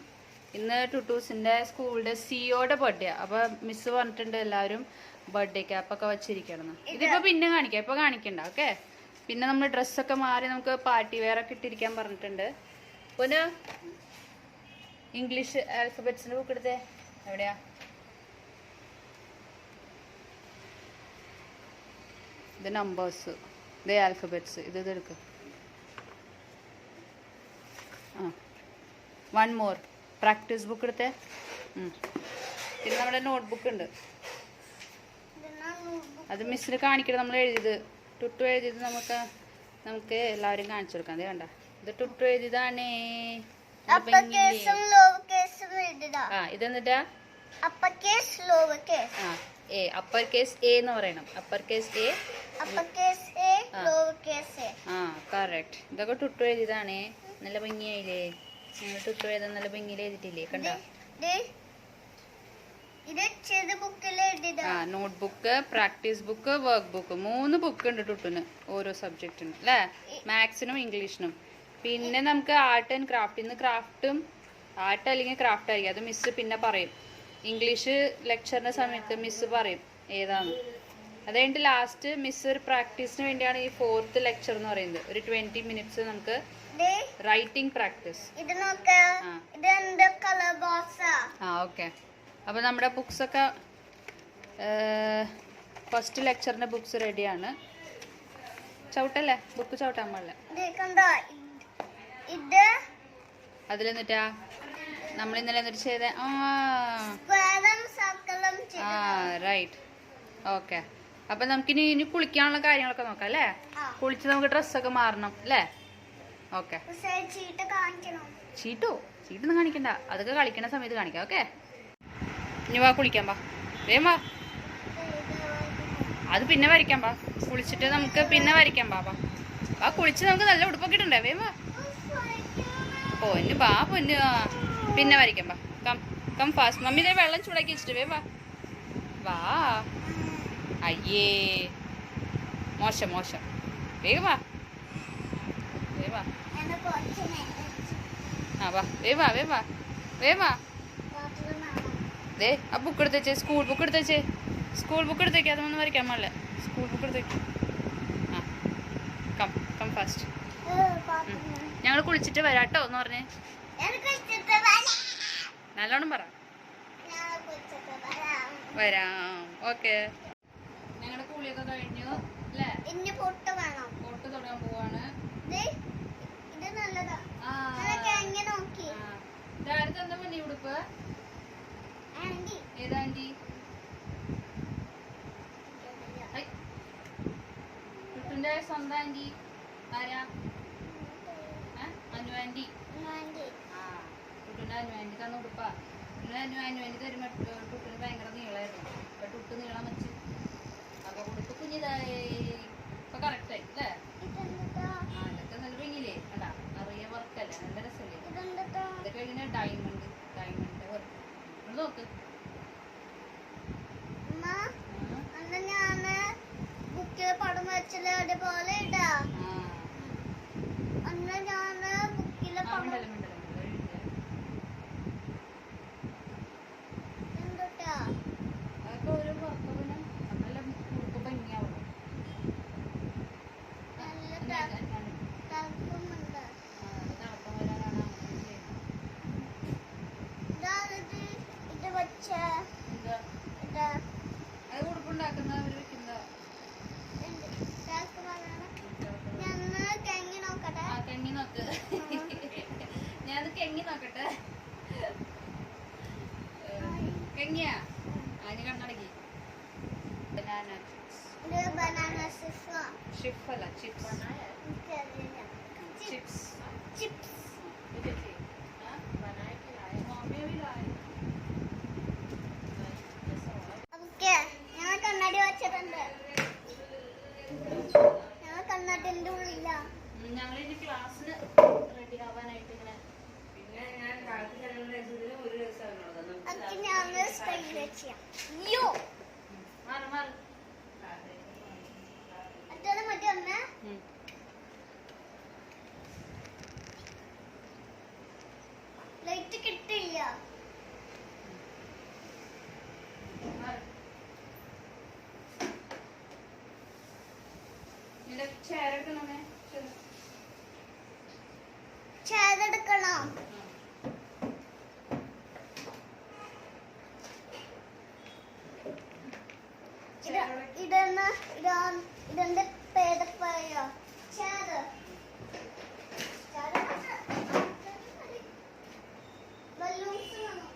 ഇന്ന് ടുട്ടൂസിന്റെ സ്കൂളിന്റെ സിഒയുടെ ബർത്ത്ഡേ. അപ്പൊ മിസ് പറഞ്ഞിട്ടുണ്ട് എല്ലാവരും ബർത്ത്ഡേ ക്യാപ്പ് ഒക്കെ വെച്ചിരിക്കണം. ഇതിപ്പോ പിന്നെ കാണിക്കാം, ഇപ്പൊ കാണിക്കണ്ട. ഓക്കെ, പിന്നെ നമ്മൾ ഡ്രസ്സൊക്കെ മാറി നമുക്ക് പാർട്ടി വെയർ ഒക്കെ ഇട്ടിരിക്കാൻ പറഞ്ഞിട്ടുണ്ട്. പിന്നെ ഇംഗ്ലീഷ് ആൽഫബറ്റ്സിന്റെ ബുക്ക് എടുത്തേ. എവിടെയാ? ഇത് നമ്പേഴ്സ്, ഇത് ആൽഫബറ്റ്സ്. ഇത് എടുക്ക്. ആ, 1 more പ്രാക്ടീസ് ബുക്ക് എടുത്തേ. പിന്നെ നമ്മുടെ നോട്ട്ബുക്ക് ഉണ്ട്. അത് മിസ്സിന് കാണിക്കണം. നമ്മൾ എഴുതിയത് ടുട്ടു എഴുതിയത് നമുക്ക് എല്ലാവരും കാണിച്ചു കൊടുക്കാം. അതേ കണ്ട, ഇത് ടുട്ടു എഴുതിയതാണേ. ആ ഇതെന്നിട്ടാ എ അപ്പർ കേസ് എ എന്ന് പറയണം. Upper case A. ആ കറക്റ്റ്. ഇതൊക്കെ ടുട്ടു എഴുതിയതാണേ. നല്ല ഭംഗിയായില്ലേ? ഞങ്ങൾ ടുട്ടു എഴുതാൻ നല്ല ഭംഗിയിൽ എഴുതിയിട്ടില്ലേ? കണ്ട. ആ notebook, practice book, work book, 3 book ഉണ്ട് ടുട്ടുന് ഓരോ സബ്ജക്റ്റിനും അല്ലേ? മാത്സിനും ഇംഗ്ലീഷിനും. പിന്നെ നമുക്ക് ആർട്ട് ആൻഡ് ക്രാഫ്റ്റ്. ഇന്ന് ക്രാഫ്റ്റും ആർട്ട് അല്ലെങ്കിൽ ക്രാഫ്റ്റ് ആയിരിക്കും. അത് മിസ് പിന്നെ പറയും. ഇംഗ്ലീഷ് ലെക്ചറിന്റെ സമയത്ത് മിസ് പറയും ഏതാന്ന്. അത് കഴിഞ്ഞിട്ട് ലാസ്റ്റ് മിസ് ഒരു പ്രാക്ടീസിന് വേണ്ടിയാണ് ഈ 4th ലെക്ചർ എന്ന് പറയുന്നത്. ഒരു 20 minutes നമുക്ക് റൈറ്റിംഗ് പ്രാക്ടീസ്. ആ ഓക്കെ. അപ്പൊ നമ്മുടെ ബുക്സ് ഒക്കെ ഫസ്റ്റ് ലെക്ചറിന്റെ ബുക്സ് റെഡിയാണ്. ചവിട്ടല്ലേ? ബുക്ക് ചവിട്ടാൻ പാടില്ല. അതിലെന്നിട്ടാ നമ്മൾ ഇന്നലെ എന്നിട്ട് ചെയ്ത റൈറ്റ്. ഓക്കെ, അപ്പൊ നമുക്കിനി കുളിക്കാനുള്ള കാര്യങ്ങളൊക്കെ നോക്കാം അല്ലേ? കുളിച്ച് നമുക്ക് ഡ്രസ്സൊക്കെ മാറണം അല്ലേ? ഓക്കെ. ചീട്ടൊന്നും കാണിക്കണ്ട, അതൊക്കെ കളിക്കണ സമയത്ത് കാണിക്കാം. ഓക്കെ, ഇനി വാ കുളിക്കാൻ. വാ വേം വാ. അത് പിന്നെ വരയ്ക്കാം. വാ കുളിച്ചിട്ട് നമുക്ക് പിന്നെ വരയ്ക്കാം. വാ കുളിച്ച് നമുക്ക് നല്ല ഉടുപ്പൊക്കെ ഇട്ടുണ്ടേ. വേം വാ പൊന്നു. വാ പൊന്നു. പിന്നെ വരയ്ക്കാം. വാ കം ഫാസ്റ്റ്. മമ്മി ഇതേ വെള്ളം ചൂടാക്കി വെച്ചിട്ട് വേം വാ. വാ. അയ്യേ മോശം. വേഗം വാ. വാ വേവാ വേവാ വേവാ ദേ ആ ബുക്ക് എടുത്തേച്ചേ സ്കൂൾ ബുക്ക് എടുത്തേച്ചേ സ്കൂൾ ബുക്ക് എടുത്തേക്ക് അതൊന്നും വരയ്ക്കാൻ പാടില്ല സ്കൂൾ ബുക്ക് എടുത്തേക്ക് ആ കം കം ഫാസ്റ്റ് ഞങ്ങൾ കുളിച്ചിട്ട് വരാട്ടോ എന്ന് പറഞ്ഞേ നല്ലോണം പറ വരാം ഓക്കെ ഞങ്ങളുടെ കുളിയൊക്കെ കഴിഞ്ഞു അല്ലേ ഇനി പൊട്ട് വേണം. പൊട്ട് തൊടാൻ പോവാണ് ഇത് നല്ലതാ. ആ അതൊക്കെ എങ്ങനെ നോക്കി ഇതാര് തന്ന മഞ്ഞ ഉടുപ്പ് ആന്റി. ഏതാൻറ്റി കുട്ടുന്റെ സ്വന്തം ആന്റി ആരാ അനു ആന്റി ആന്റി. ആ കുട്ടുന്റെ അനു ആന്റി തന്ന ഉടുപ്പാ അനു ആന്റി തരുമ്പോ കുട്ടിന് ഭയങ്കര നീളായിരുന്നു അപ്പൊ കുട്ട് നീളം വെച്ച് അപ്പൊ ഉടുപ്പ് കുഞ്ഞിതായി ഇപ്പൊ കറക്റ്റായി അല്ലേ ഇതെന്താ? ആ ഇതൊക്കെ നല്ല ഭംഗിയില്ലേ കണ്ടാ നിറയെ വർക്കല്ലേ നല്ല രസമല്ലേ ഇതെന്താ? ഇതൊക്കെ ഇങ്ങനെ ഡയമണ്ട് വർക്ക് നോക്ക് അമ്മ, അന്ന് ഞാന് ബുക്കിൽ പടം വെച്ചത് അതുപോലെ ഇടാ. ആ അന്ന് ഞാന് ബുക്കിലെ ആ, പടം മിണ്ടല്ലേ, മിണ്ടല്ലേ, മിണ്ടല്ലേ. എന്തുട്ടാ? അതൊക്കെ ഓരോ വർക്കവിന് നല്ല ഉടുപ്പ് ഭംഗിയാവണം നല്ല തണുപ്പുമുണ്ട്. തണുപ്പം വരാനാണ് അങ്ങനെ ചെയ്യുന്നത് ഇതാണിത്. ഇത് വെച്ച എന്താ ഇതാ. അത് ഉടുപ്പുണ്ടാക്കുന്ന അവര് വെക്കുന്ന എന്ത്? ഇതാക്ക് പറയണം. ഞാനൊന്ന് കെങ്ങി നോക്കട്ടെ. ആ കെങ്ങി നോക്ക് ഞാനത് കെങ്ങി നോക്കട്ടെ കെങ്ങിയാ അതിന് കണ്ണടക്കി ബനാന ഇത് ബനാന സിഫ്ല. ഷിഫ് അല്ല ചിപ്സ് എനിക്കറിയില്ല. Chips chips. ഓക്കെ, ഞാൻ കണ്ണാടി വെച്ചിട്ടുണ്ട്. ഞാൻ കണ്ണാടിന്റെ ഉള്ളില്ല. ഞങ്ങളിനി ക്ലാസ്സിന് റെഡി ആവാനായിട്ട് ഇങ്ങനെ പിന്നെ ഞാൻ കാലത്ത് ചെല്ലുന്ന ദിവസത്തിന് ഒരു ദിവസമാണുള്ളത് അത് ഞാൻ സ്റ്റൈൽ വെച്ച യോ മാറി മാറി അച്ഛനെ മതി ഒന്ന്. ലൈറ്റ് കിട്ടില്ല. നിന്റെ ചേരക്കണമേ ചേരെടുക്കണം. ഇതെന്റെ പേര് പറയാ ചേര്. ബലൂൺസ് വേണം.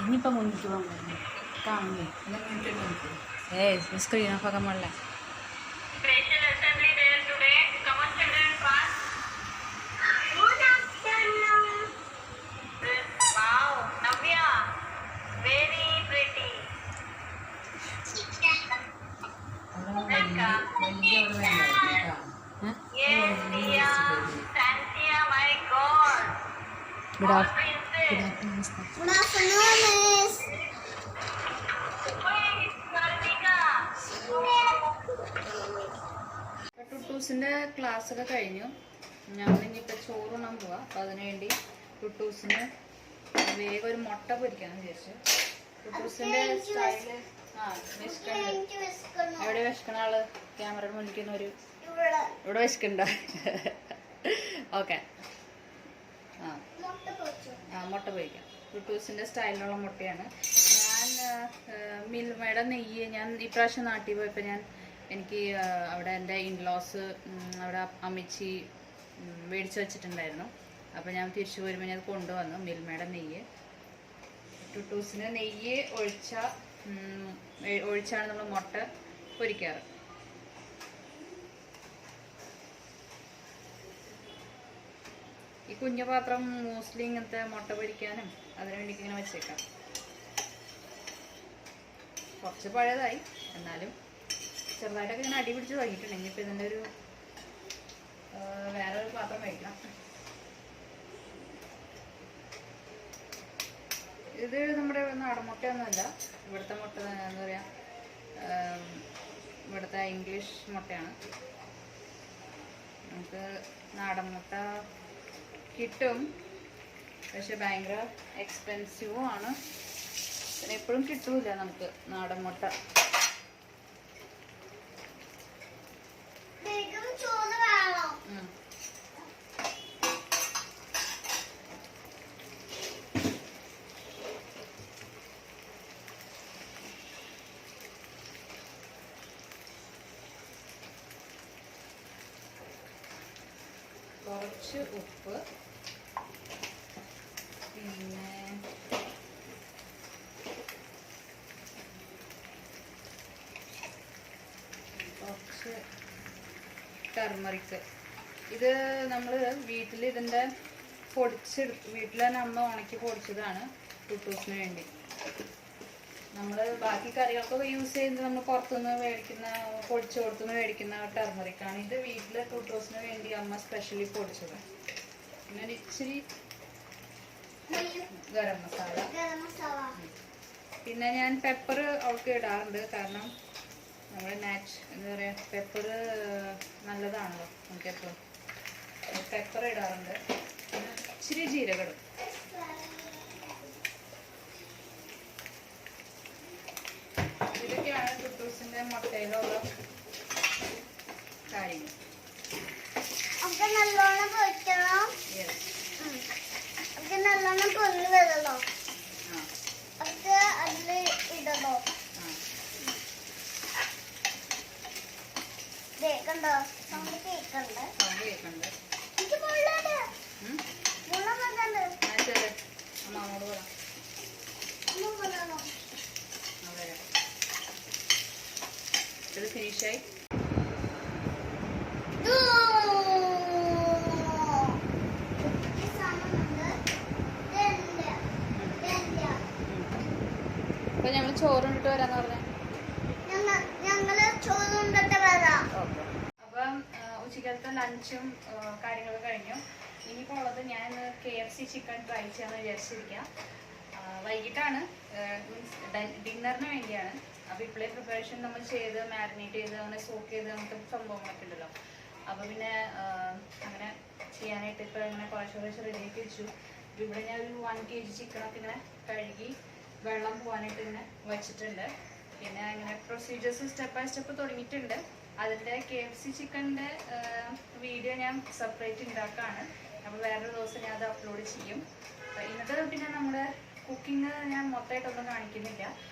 ഇനിയിപ്പോൾ മുന്നിട്ട് പോകാൻ കാണുന്നു. സ്ക്രീൻ ഓഫ് ആക്കാൻ പാടില്ല. Good afternoon, Mr. Good afternoon, miss. ടുട്ടൂസിൻ്റെ ക്ലാസ്സൊക്കെ കഴിഞ്ഞു. ഞങ്ങളിനിപ്പോൾ ചോറുണ്ണാൻ പോവാം. അപ്പോൾ അതിനുവേണ്ടി ടുട്ടൂസിന് വേഗം ഒരു മുട്ട പൊരിക്കാമെന്ന് വിചാരിച്ചു. ടുട്ടൂസിൻ്റെ സ്റ്റൈല് വിശക്കുന്നുണ്ട്. എനിക്ക് വിശക്കുന്നു. എവിടെ വിശക്കണ ആള്? ക്യാമറയുടെ മുന്നിൽ ഒരു ഇവിടെ ഇവിടെ വിശക്കണ്ട. ഓക്കെ, മുട്ട പൊരിച്ചു. മുട്ട പൊരിക്കാം. ടുട്ടൂസിൻ്റെ സ്റ്റൈലിലുള്ള മുട്ടയാണ്. ഞാൻ മിൽമയുടെ നെയ്യ് ഞാൻ ഇപ്രാവശ്യം നാട്ടിൽ പോയപ്പോൾ എനിക്ക് അവിടെ എൻ്റെ ഇൻലോസ് അവിടെ അമ്മച്ചി മേടിച്ച് വെച്ചിട്ടുണ്ടായിരുന്നു. അപ്പോൾ ഞാൻ തിരിച്ചു വരുമ്പോൾ ഞാൻ അത് കൊണ്ടുവന്നു മിൽമയുടെ നെയ്യ്. ടുട്ടൂസിന് നെയ്യ് ഒഴിച്ചാണ് നമ്മൾ മുട്ട പൊരിക്കാറ്. ഈ കുഞ്ഞു പാത്രം മോസ്റ്റ്ലി ഇങ്ങനത്തെ മുട്ട പൊരിക്കാനും അതിനു വേണ്ടിയിട്ട് ഇങ്ങനെ വെച്ചേക്കാം. കുറച്ച് പഴയതായി, എന്നാലും ചെറുതായിട്ടൊക്കെ ഇങ്ങനെ അടി പിടിച്ച് തുടങ്ങിയിട്ടുണ്ട്. ഇനിയിപ്പോൾ ഇതിൻ്റെ ഒരു വേറെ ഒരു പാത്രം വയ്ക്കണം. ഇത് നമ്മുടെ നാടൻ മുട്ടയൊന്നുമല്ല, ഇവിടുത്തെ മുട്ട എന്താ പറയുക, ഇവിടുത്തെ ഇംഗ്ലീഷ് മുട്ടയാണ്. നമുക്ക് നാടൻ മുട്ട കിട്ടും, പക്ഷെ ഭയങ്കര എക്സ്പെൻസീവും ആണ്. പിന്നെ എപ്പോഴും കിട്ടൂല നമുക്ക് നാടൻ മുട്ട. വേഗം ചോറ് വേണം. കുറച്ച് ഉപ്പ്, പിന്നെ കുറച്ച് ടർമറിക്ക്. ഇത് നമ്മൾ വീട്ടിൽ ഇതിൻ്റെ വീട്ടിൽ തന്നെ അമ്മ ഉണക്കി പൊടിച്ചതാണ് ടുട്ടൂസിന് വേണ്ടി. നമ്മൾ ബാക്കി കറികൾക്കൊക്കെ യൂസ് ചെയ്യുന്നത് നമ്മൾ പുറത്തുനിന്ന് മേടിക്കുന്ന പൊടിച്ചു കൊടുത്തുനിന്ന് മേടിക്കുന്ന ടർമറിക്കാണ്. ഇത് വീട്ടിൽ ടുട്ടൂസിന് വേണ്ടി അമ്മ സ്പെഷ്യലി പൊടിച്ചത്. പിന്നെ ഒരു ഇച്ചിരി ഗരം മസാല. ഗരം മസാല. പിന്നെ ഞാൻ പെപ്പർ അവൾക്ക് ഇടാറുണ്ട്, കാരണം നമ്മുടെ എന്താ പറയുക, പെപ്പർ നല്ലതാണല്ലോ നമുക്കെപ്പോഴും. പെപ്പർ ഇടാറുണ്ട്. പിന്നെ ഇച്ചിരി ജീരകം ഇടും. ഇതൊക്കെയാണ് ടുട്ടൂസിൻ്റെ മുട്ടയിലുള്ള കാര്യങ്ങൾ. ഒക്കെ നല്ലോണം പൊരിക്കണം. യെസ്. ഒക്കെ നല്ലോണം പൊങ്ങി വരണോ? ആ ഒക്കെ അതിൽ ഇടണോ? കണ്ടോ സൗണ്ട് കേൾക്കണ്ട്. സൗണ്ട് കേൾക്കണ്ട്. എനിക്ക് മുള്ളാണ്. മുള്ള വന്നത്. അമ്മോട് പറയാം. മുള്ളാണോ? ഇത് ഫിനിഷായി. അപ്പൊ ഞങ്ങൾ ചോറുണ്ടിട്ട് വരാന്ന് പറഞ്ഞേ. ഞങ്ങള് ചോറുണ്ടിട്ട് വരാം. അപ്പം ഉച്ചക്കലത്തെ ലഞ്ചും കാര്യങ്ങളൊക്കെ കഴിഞ്ഞു. ഇനിയിപ്പോൾ ഉള്ളത് ഞാൻ KFC ചിക്കൻ ട്രൈ ചെയ്യാമെന്ന് വിചാരിച്ചിരിക്കാം. വൈകിട്ടാണ്, മീൻസ് ഡിന്നറിന് വേണ്ടിയാണ്. അപ്പോൾ ഇപ്പോഴേ പ്രിപ്പറേഷൻ നമ്മൾ ചെയ്ത് മാരിനേറ്റ് ചെയ്ത് അങ്ങനെ സോക്ക് ചെയ്ത് അങ്ങനത്തെ സംഭവങ്ങളൊക്കെ ഉണ്ടല്ലോ. അപ്പോൾ പിന്നെ അങ്ങനെ ചെയ്യാനായിട്ട് ഇപ്പോൾ ഇങ്ങനെ കുറേശ്ശെ റെഡിയാക്കി വെച്ചു. ഇവിടെ ഞാൻ ഒരു 1 kg ചിക്കനൊക്കെ ഇങ്ങനെ കഴുകി വെള്ളം പോകാനായിട്ട് ഇങ്ങനെ വെച്ചിട്ടുണ്ട്. പിന്നെ അങ്ങനെ പ്രൊസീജിയേഴ്സ് സ്റ്റെപ്പ് ബൈ സ്റ്റെപ്പ് തുടങ്ങിയിട്ടുണ്ട്. അതിൻ്റെ KFC ചിക്കൻ്റെ വീഡിയോ ഞാൻ സെപ്പറേറ്റ് ഉണ്ടാക്കുകയാണ്. അപ്പോൾ വേറൊരു ദിവസം ഞാൻ അത് അപ്ലോഡ് ചെയ്യും. ഇന്നത്തെ പിന്നെ നമ്മുടെ കുക്കിംഗ് ഞാൻ മൊത്തമായിട്ടൊന്നും കാണിക്കുന്നില്ല,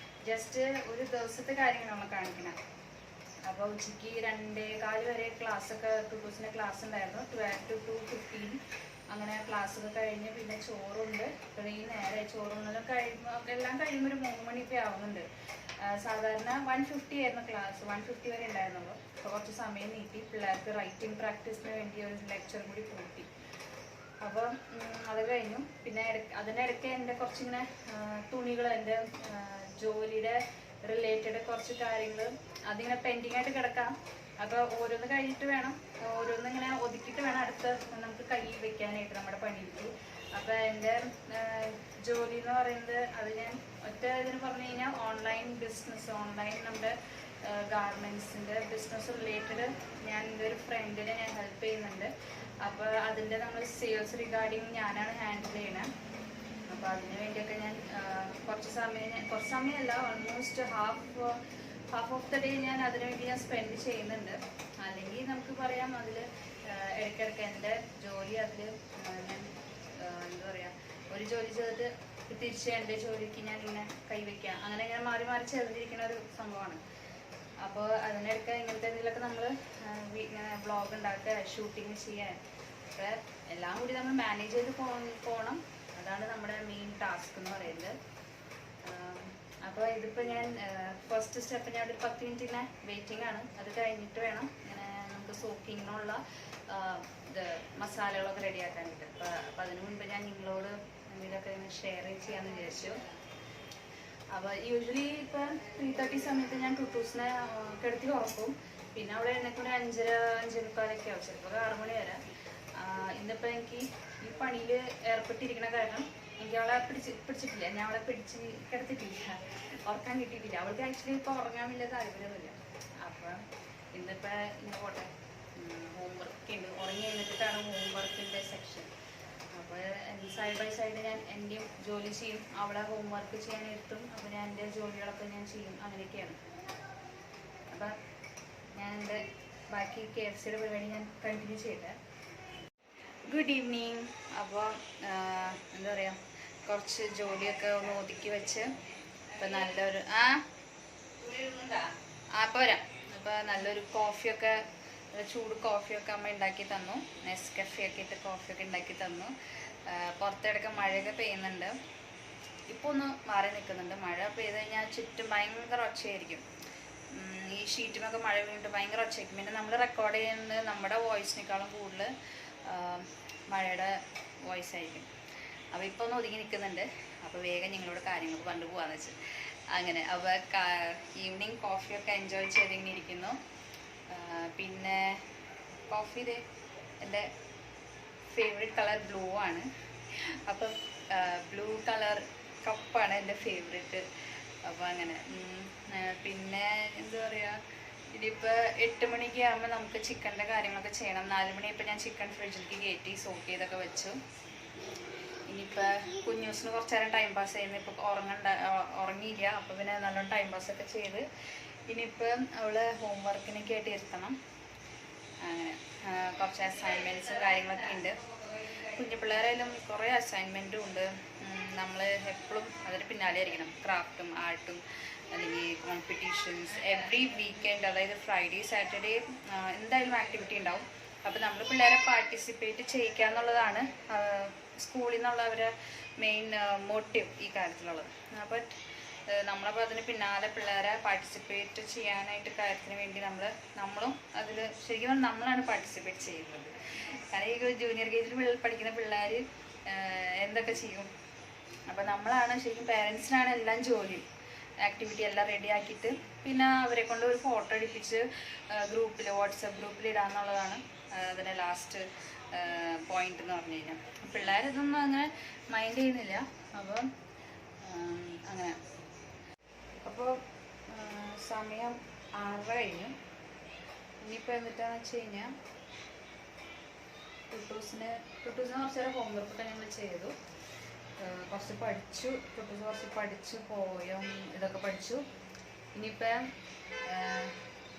ജസ്റ്റ് ഒരു ദിവസത്തെ കാര്യങ്ങളാണ് കാണിക്കുന്നത്. അപ്പോൾ ഉച്ചയ്ക്ക് 2:15 വരെ ക്ലാസ്സൊക്കെ ടുട്ടൂസിൻ്റെ ക്ലാസ് ഉണ്ടായിരുന്നു. 12 to 2:15. അങ്ങനെ ക്ലാസ്സൊക്കെ കഴിഞ്ഞ് പിന്നെ ചോറുണ്ട്. പിന്നെ ഈ നേരെ ചോറുണ്ടെല്ലാം കഴിയുമ്പോൾ എല്ലാം കഴിയുമ്പോൾ ഒരു 3 മണിയൊക്കെ ആവുന്നുണ്ട്. സാധാരണ 150 ആയിരുന്നു ക്ലാസ്, 150 വരെ ഉണ്ടായിരുന്നുള്ളൂ. അപ്പോൾ കുറച്ച് സമയം നീട്ടി. പിള്ളേർക്ക് റൈറ്റിംഗ് പ്രാക്ടീസിന് വേണ്ടി ഒരു ലെക്ചർ കൂടി കൂട്ടി. അപ്പം അത് കഴിഞ്ഞു. പിന്നെ അതിനിടയ്ക്ക് എൻ്റെ കുറച്ചിങ്ങനെ തുണികൾ, എൻ്റെ ജോലിയുടെ റിലേറ്റഡ് കുറച്ച് കാര്യങ്ങൾ അതിങ്ങനെ പെൻഡിങ് ആയിട്ട് കിടക്കാം. അപ്പോൾ ഓരോന്ന് കഴിഞ്ഞിട്ട് വേണം, ഓരോന്നിങ്ങനെ ഒതുക്കിയിട്ട് വേണം അടുത്ത് നമുക്ക് കയ്യിൽ വെക്കാനായിട്ട് നമ്മുടെ പണിക്ക്. അപ്പോൾ എൻ്റെ ജോലി എന്ന് പറയുന്നത് അത് ഞാൻ ഒറ്റ ഇതിന് പറഞ്ഞു കഴിഞ്ഞാൽ ഓൺലൈൻ ബിസിനസ്, ഓൺലൈൻ നമ്മുടെ ഗാർമെൻറ്റ്സിൻ്റെ ബിസിനസ് റിലേറ്റഡ് ഞാൻ എൻ്റെ ഒരു ഫ്രണ്ടിനെ ഞാൻ ഹെൽപ്പ് ചെയ്യുന്നുണ്ട്. അപ്പോൾ അതിൻ്റെ നമ്മൾ സെയിൽസ് റിഗാർഡിങ് ഞാനാണ് ഹാൻഡിൽ ചെയ്യണത്. അപ്പോൾ അതിന് വേണ്ടിയൊക്കെ ഞാൻ കുറച്ച് സമയമല്ല, almost half of the day ഞാൻ അതിനു വേണ്ടി ഞാൻ സ്പെൻഡ് ചെയ്യുന്നുണ്ട്. അല്ലെങ്കിൽ നമുക്ക് പറയാം അതിൽ ഇടയ്ക്കിടയ്ക്ക് എൻ്റെ ജോലി അതിൽ ഞാൻ എന്താ പറയുക, ഒരു ജോലി ചെയ്തിട്ട് തിരിച്ച് എൻ്റെ ജോലിക്ക് ഞാൻ ഇങ്ങനെ കൈവയ്ക്കുക, അങ്ങനെ ഇങ്ങനെ മാറി മാറി ചെയ്തിരിക്കുന്ന ഒരു സംഭവമാണ്. അപ്പോൾ അതിനിടയ്ക്ക് ഇങ്ങനത്തെ എന്തെങ്കിലുമൊക്കെ നമ്മൾ ഇങ്ങനെ വ്ളോഗ് ഉണ്ടാക്കുക, ഷൂട്ടിങ് ചെയ്യാൻ, അപ്പോൾ എല്ലാം കൂടി നമ്മൾ മാനേജ് ചെയ്ത് പോകണം. അതാണ് നമ്മുടെ മെയിൻ ടാസ്ക് എന്ന് പറയുന്നത്. അപ്പോൾ ഇതിപ്പോൾ ഞാൻ ഫസ്റ്റ് സ്റ്റെപ്പ് ഞാൻ ഒരു 10 മിനിറ്റിന് വെയിറ്റിംഗ് ആണ്. അത് കഴിഞ്ഞിട്ട് വേണം ഇങ്ങനെ നമുക്ക് സോക്കിങ്ങിനുള്ള ഇത് മസാലകളൊക്കെ റെഡിയാക്കാനായിട്ട്. അപ്പോൾ അതിന് മുൻപ് ഞാൻ നിങ്ങളോട് എന്തെങ്കിലുമൊക്കെ ഷെയർ ചെയ്യാമെന്ന് വിചാരിച്ചു. അപ്പോൾ യൂഷ്വലി ഇപ്പം 3:30 സമയത്ത് ഞാൻ ടുട്ടൂസിനെ കിടത്തി ഉറക്കും. പിന്നെ അവിടെ എന്നെക്കൊണ്ട് 5:30-5:45 ആവും, ചിലപ്പോൾ 6 മണി വരെ. ഇന്നിപ്പോൾ എനിക്ക് ഈ പണിയിൽ ഏർപ്പെട്ടിരിക്കുന്ന കാരണം എനിക്ക് അവളെ പിടിച്ചിട്ടില്ല, ഞാൻ അവളെ പിടിച്ച് കിടത്തിട്ടില്ല, ഉറക്കാൻ കിട്ടിയിട്ടില്ല. അവൾക്ക് ആക്ച്വലി ഇപ്പോൾ ഉറങ്ങാൻ വലിയ താല്പര്യമൊന്നുമില്ല. അപ്പം ഇന്ന് പോട്ടെ, ഹോംവർക്ക് ഉണ്ട്, ഉറങ്ങി കഴിഞ്ഞിട്ടാണ് ഹോംവർക്കിൻ്റെ സെക്ഷൻ. അപ്പോൾ സൈഡ് ബൈ സൈഡ് ഞാൻ എൻ്റെയും ജോലി ചെയ്യും, അവളെ ഹോംവർക്ക് ചെയ്യാൻ ഇരുത്തും. അപ്പോൾ ഞാൻ എൻ്റെ ജോലികളൊക്കെ ഞാൻ ചെയ്യും, അങ്ങനെയൊക്കെയാണ്. അപ്പം ഞാൻ എൻ്റെ ബാക്കി KFCയുടെ പരിപാടി ഞാൻ കണ്ടിന്യൂ ചെയ്യട്ടെ. Good evening. അപ്പോൾ എന്താ പറയുക, കുറച്ച് ജോലിയൊക്കെ ഒന്ന് ഒതുക്കി വെച്ച് ഇപ്പം നല്ലൊരു അപ്പോൾ വരാം. അപ്പോൾ നല്ലൊരു കോഫിയൊക്കെ, ചൂട് കോഫിയൊക്കെ അമ്മ ഉണ്ടാക്കി തന്നു. നെസ്കഫെ ഒക്കെ ഇട്ട് കോഫിയൊക്കെ ഉണ്ടാക്കി തന്നു. പുറത്തിടയ്ക്ക് മഴയൊക്കെ പെയ്യുന്നുണ്ട്. ഇപ്പോൾ ഒന്ന് മാറി നിൽക്കുന്നുണ്ട്. മഴ പെയ്ത് കഴിഞ്ഞാൽ ചുറ്റും ഭയങ്കര ഒച്ചയായിരിക്കും. ഈ ഷീറ്റുമൊക്കെ മഴ വീണിട്ട് ഭയങ്കര ഒച്ചയായിരിക്കും. പിന്നെ നമ്മൾ റെക്കോർഡ് ചെയ്യുന്നത് നമ്മുടെ വോയിസിനേക്കാളും കൂടുതൽ മഴയുടെ വോയിസ് ആയിരിക്കും. അപ്പോൾ ഇപ്പോൾ ഒന്ന് ഒതുങ്ങി നിൽക്കുന്നുണ്ട്. അപ്പോൾ വേഗം ഞങ്ങളോട് കാര്യങ്ങൾ കൊണ്ടുപോകാമെന്ന് വെച്ച് അങ്ങനെ. അപ്പോൾ ഈവനിങ് കോഫിയൊക്കെ എൻജോയ് ചെയ്തിങ്ങനെ ഇരിക്കുന്നു. പിന്നെ കോഫി ഇത് എൻ്റെ ഫേവറേറ്റ് കളർ ബ്ലൂ ആണ്. അപ്പം ബ്ലൂ കളർ കപ്പാണ് എൻ്റെ ഫേവറേറ്റ്. അപ്പോൾ അങ്ങനെ. പിന്നെ എന്താ പറയുക, ഇനിയിപ്പോൾ 8 മണിക്ക് ആകുമ്പോൾ നമുക്ക് ചിക്കൻ്റെ കാര്യങ്ങളൊക്കെ ചെയ്യണം. 4 മണി ഇപ്പോൾ ഞാൻ ചിക്കൻ ഫ്രിഡ്ജിലേക്ക് കയറ്റി സോക്ക് ചെയ്തൊക്കെ വെച്ചു. ഇനിയിപ്പോൾ കുഞ്ഞൂസിന് കുറച്ച് നേരം ടൈം പാസ് ചെയ്യുന്നു. ഇപ്പോൾ ഉറങ്ങിയില്ല. അപ്പോൾ പിന്നെ നല്ലോണം ടൈം പാസ്സൊക്കെ ചെയ്ത് ഇനിയിപ്പം അവളെ ഹോംവർക്കിനൊക്കെ ആയിട്ട് ഇരുത്തണം. അങ്ങനെ കുറച്ച് അസൈൻമെൻറ്റ്സും കാര്യങ്ങളൊക്കെ ഉണ്ട്. കുഞ്ഞു പിള്ളേരായാലും കുറേ അസൈൻമെൻറ്റും ഉണ്ട്. നമ്മൾ എപ്പോഴും അതിന് പിന്നാലെ ആയിരിക്കണം. ക്രാഫ്റ്റും ആർട്ടും അല്ലെങ്കിൽ കോമ്പറ്റീഷൻസ് എവറി വീക്കെൻഡ്, അതായത് ഫ്രൈഡേ സാറ്റർഡേ എന്തായാലും ആക്ടിവിറ്റി ഉണ്ടാവും. അപ്പോൾ നമ്മൾ പിള്ളേരെ പാർട്ടിസിപ്പേറ്റ് ചെയ്യിക്കുക എന്നുള്ളതാണ് സ്കൂളിൽ നിന്നുള്ള അവരുടെ മെയിൻ മോട്ടീവ് ഈ കാര്യത്തിലുള്ളത്. അപ്പോൾ നമ്മളപ്പോൾ അതിന് പിന്നാലെ പിള്ളേരെ പാർട്ടിസിപ്പേറ്റ് ചെയ്യാനായിട്ട് കാര്യത്തിന് വേണ്ടി നമ്മളും അതിൽ ശരിക്കും നമ്മളാണ് പാർട്ടിസിപ്പേറ്റ് ചെയ്യുന്നത്. കാരണം ഈ ജൂനിയർ കേജിൽ പഠിക്കുന്ന പിള്ളേർ എന്തൊക്കെ ചെയ്യും. അപ്പോൾ നമ്മളാണ് ശരിക്കും പേരൻസിനാണ് എല്ലാം ജോലി, ആക്ടിവിറ്റി എല്ലാം റെഡി ആക്കിയിട്ട് പിന്നെ അവരെ കൊണ്ട് ഒരു ഫോട്ടോ എടുപ്പിച്ച് ഗ്രൂപ്പിൽ, വാട്സപ്പ് ഗ്രൂപ്പിൽ ഇടാന്നുള്ളതാണ് അതിൻ്റെ ലാസ്റ്റ് പോയിന്റ് എന്ന് പറഞ്ഞു കഴിഞ്ഞാൽ. പിള്ളേരിതൊന്നും അങ്ങനെ മൈൻഡ് ചെയ്യുന്നില്ല. അപ്പം അങ്ങനെ. അപ്പോൾ സമയം 6 കഴിഞ്ഞു. ഇനിയിപ്പോൾ എന്നിട്ടാന്ന് വെച്ച് കഴിഞ്ഞാൽ ടുട്ടൂസിന് കുറച്ച് നേരം ഹോംവർക്കൊക്കെ ഞങ്ങൾ ചെയ്തു. കുറച്ച് പഠിച്ചു. ടുട്ടൂസ് കുറച്ച് പഠിച്ചു, പോയം ഇതൊക്കെ പഠിച്ചു. ഇനിയിപ്പം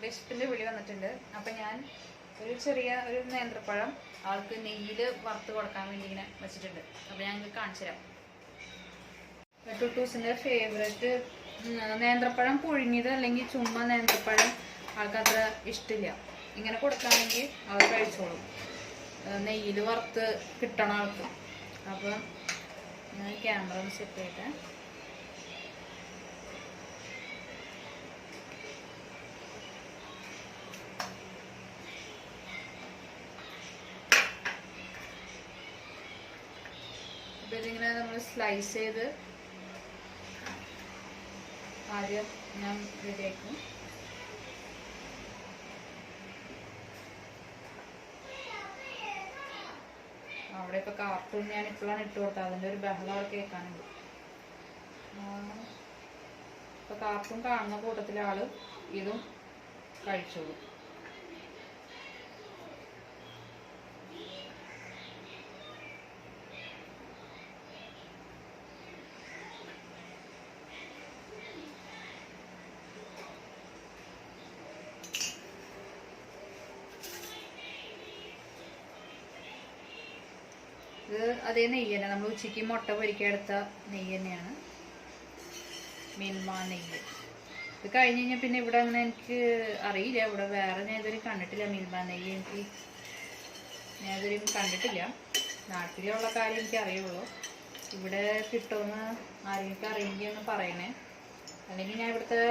വിശപ്പിൻ്റെ വിളി വന്നിട്ടുണ്ട്. അപ്പം ഞാൻ ഒരു നേന്ത്രപ്പഴം ആൾക്ക് നെയ്യിൽ വറുത്ത് കൊടുക്കാൻ വേണ്ടി ഇങ്ങനെ വെച്ചിട്ടുണ്ട്. അപ്പോൾ ഞാൻ ഇത് കാണിച്ചു തരാം. ടുട്ടൂസിൻ്റെ ഫേവറേറ്റ് നേന്ത്രപ്പഴം പുഴുങ്ങിയത് അല്ലെങ്കിൽ ചുമ്മാ നേന്ത്രപ്പഴം ആൾക്കത്ര ഇഷ്ടമില്ല. ഇങ്ങനെ കൊടുക്കുകയാണെങ്കിൽ അവർ കഴിച്ചോളും. നെയ്യിൽ വറുത്ത് കിട്ടണം ആൾക്ക്. അപ്പം ഞാൻ ക്യാമറ ഒന്ന് സെറ്റ് ചെയ്യട്ടെ. അപ്പം ഇതിങ്ങനെ നമ്മൾ സ്ലൈസ് ചെയ്ത് ആദ്യം ഞാൻ റെഡിയാക്കും. അവിടെ ഇപ്പൊ കാർട്ടൂൺ ഞാൻ ഇപ്പോഴാണ് ഇട്ട് കൊടുത്തത്, അതിൻ്റെ ഒരു ബഹളം അവിടെ കേൾക്കാനുണ്ട്. ഇപ്പൊ കാർട്ടൂൺ കാണുന്ന കൂട്ടത്തിലെ ആള് ഇതും കഴിച്ചോളൂ. ഇത് അതേ നെയ്യ് തന്നെ, നമ്മൾ ഉച്ചയ്ക്ക് മുട്ട പൊരിക്കാൻ എടുത്ത നെയ്യ് തന്നെയാണ്, മിൽമ നെയ്യ്. ഇത് കഴിഞ്ഞ് കഴിഞ്ഞാൽ പിന്നെ ഇവിടെ അങ്ങനെ എനിക്ക് അറിയില്ല, ഇവിടെ വേറെ ഞാൻ ഇതുവരെ കണ്ടിട്ടില്ല മിൽമ നെയ്യ്. ഞാൻ ഇതുവരെയും കണ്ടിട്ടില്ല. നാട്ടിലുള്ള കാര്യം എനിക്ക് അറിയുള്ളൂ. ഇവിടെ കിട്ടുമെന്ന് ആരെങ്കിലും അറിയെങ്കിൽ ഒന്ന് പറയണേ. അല്ലെങ്കിൽ ഞാൻ ഇവിടുത്തെ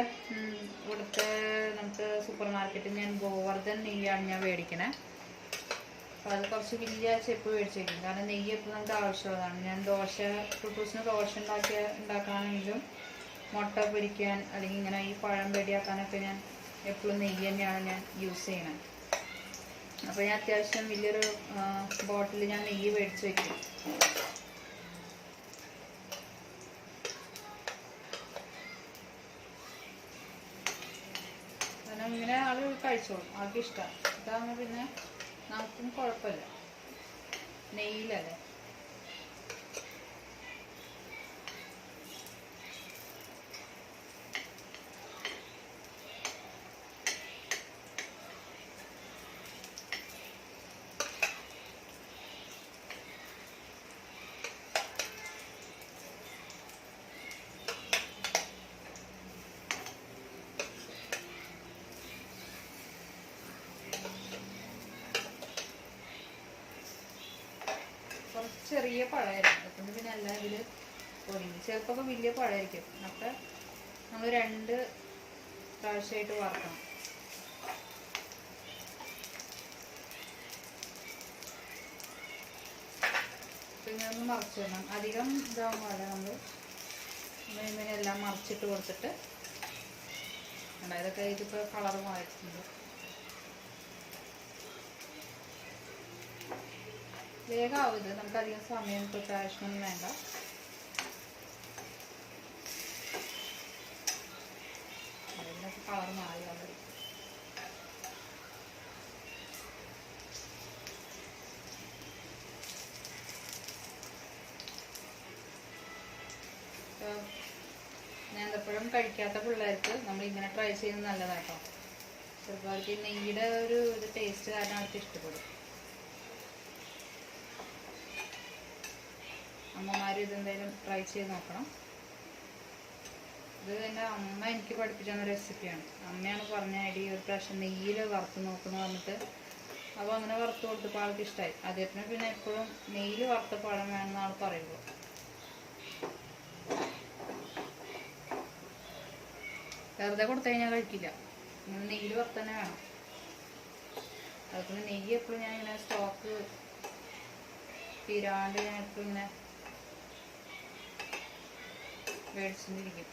നമുക്ക് സൂപ്പർ മാർക്കറ്റിൽ ഞാൻ ഗോവർദ്ധൻ നെയ്യാണ് ഞാൻ മേടിക്കണേ. അപ്പോൾ അത് കുറച്ച് വലിയ ചെപ്പ് മേടിച്ചേക്കും, കാരണം നെയ്യ് എപ്പോൾ നമുക്ക് ആവശ്യമുള്ളതാണ്. ഞാൻ ടൂട്ടൂസിന് ദോശ ഉണ്ടാക്കാനാണെങ്കിലും മുട്ട പൊരിക്കാൻ അല്ലെങ്കിൽ ഇങ്ങനെ ഈ പഴം റെഡിയാക്കാനൊക്കെ ഞാൻ എപ്പോഴും നെയ്യ് തന്നെയാണ് ഞാൻ യൂസ് ചെയ്യണത്. അപ്പോൾ ഞാൻ അത്യാവശ്യം വലിയൊരു ബോട്ടിൽ ഞാൻ നെയ്യ് മേടിച്ച് വെക്കും. കാരണം ഇങ്ങനെ ആൾ കഴിച്ചോളും, ആൾക്ക് ഇഷ്ടമാണ്. ഇതാകുമ്പോൾ പിന്നെ നമുക്കും കുഴപ്പമില്ല, നെയ്യിലല്ലേ. കുറച്ച് ചെറിയ പഴമായിരിക്കും, അതുകൊണ്ട് പിന്നെ എല്ലാം ഇതിൽ ഒതുങ്ങി. ചിലപ്പോൾ വലിയ പഴമായിരിക്കും. അപ്പം നമ്മൾ 2 പ്രാവശ്യമായിട്ട് വറക്കണം. പിന്നെ ഒന്ന് മറിച്ച് വേണം, അധികം ഇതാവും പോലെ നമ്മൾ ഇങ്ങനെ എല്ലാം മറിച്ചിട്ട് കൊടുത്തിട്ട്. ഇതൊക്കെ ഇതിപ്പോൾ കളർ മാറിയിട്ടുണ്ട്. വേഗമാവും ഇത്, നമുക്കധികം സമയം പ്രിപ്പറേഷനൊന്നും വേണ്ട. അതിനൊക്കെ കളർ മാറി ഓൾറെഡി. നേന്ത്രപ്പഴം കഴിക്കാത്ത പിള്ളേർക്ക് നമ്മളിങ്ങനെ ട്രൈ ചെയ്യുന്നത് നല്ലതാട്ടോ. ചിലപ്പോൾ അവർക്ക് നെയ്യുടെ ഒരു ടേസ്റ്റ് കാരണം അവർക്ക് ഇഷ്ടപ്പെടും. അമ്മമാരും ഇതെന്തായാലും ട്രൈ ചെയ്ത് നോക്കണം. ഇത് എൻ്റെ അമ്മ എനിക്ക് പഠിപ്പിച്ച റെസിപ്പിയാണ്. അമ്മയാണ് പറഞ്ഞ ഐഡിയ, ഒരു പ്രാവശ്യം നെയ്യിൽ വറുത്ത് നോക്കുന്നു പറഞ്ഞിട്ട്. അപ്പോൾ അങ്ങനെ വറുത്ത് കൊടുത്തപ്പോൾ ആൾക്ക് ഇഷ്ടമായി. അദ്ദേഹത്തിന് പിന്നെ എപ്പോഴും നെയ്യിൽ വറുത്ത പഴം വേണമെന്ന് ആൾ പറയുമ്പോൾ. വെറുതെ കൊടുത്തു കഴിഞ്ഞാൽ കഴിക്കില്ല, ഇങ്ങനെ നെയ്യിൽ വറുത്ത് തന്നെ വേണം. അതുപോലെ നെയ്യ് എപ്പോഴും ഞാൻ ഇങ്ങനെ സ്റ്റോക്ക് തീരാണ്ട് ഞാൻ എപ്പോഴും ഇങ്ങനെ മേടിച്ചിരിക്കും.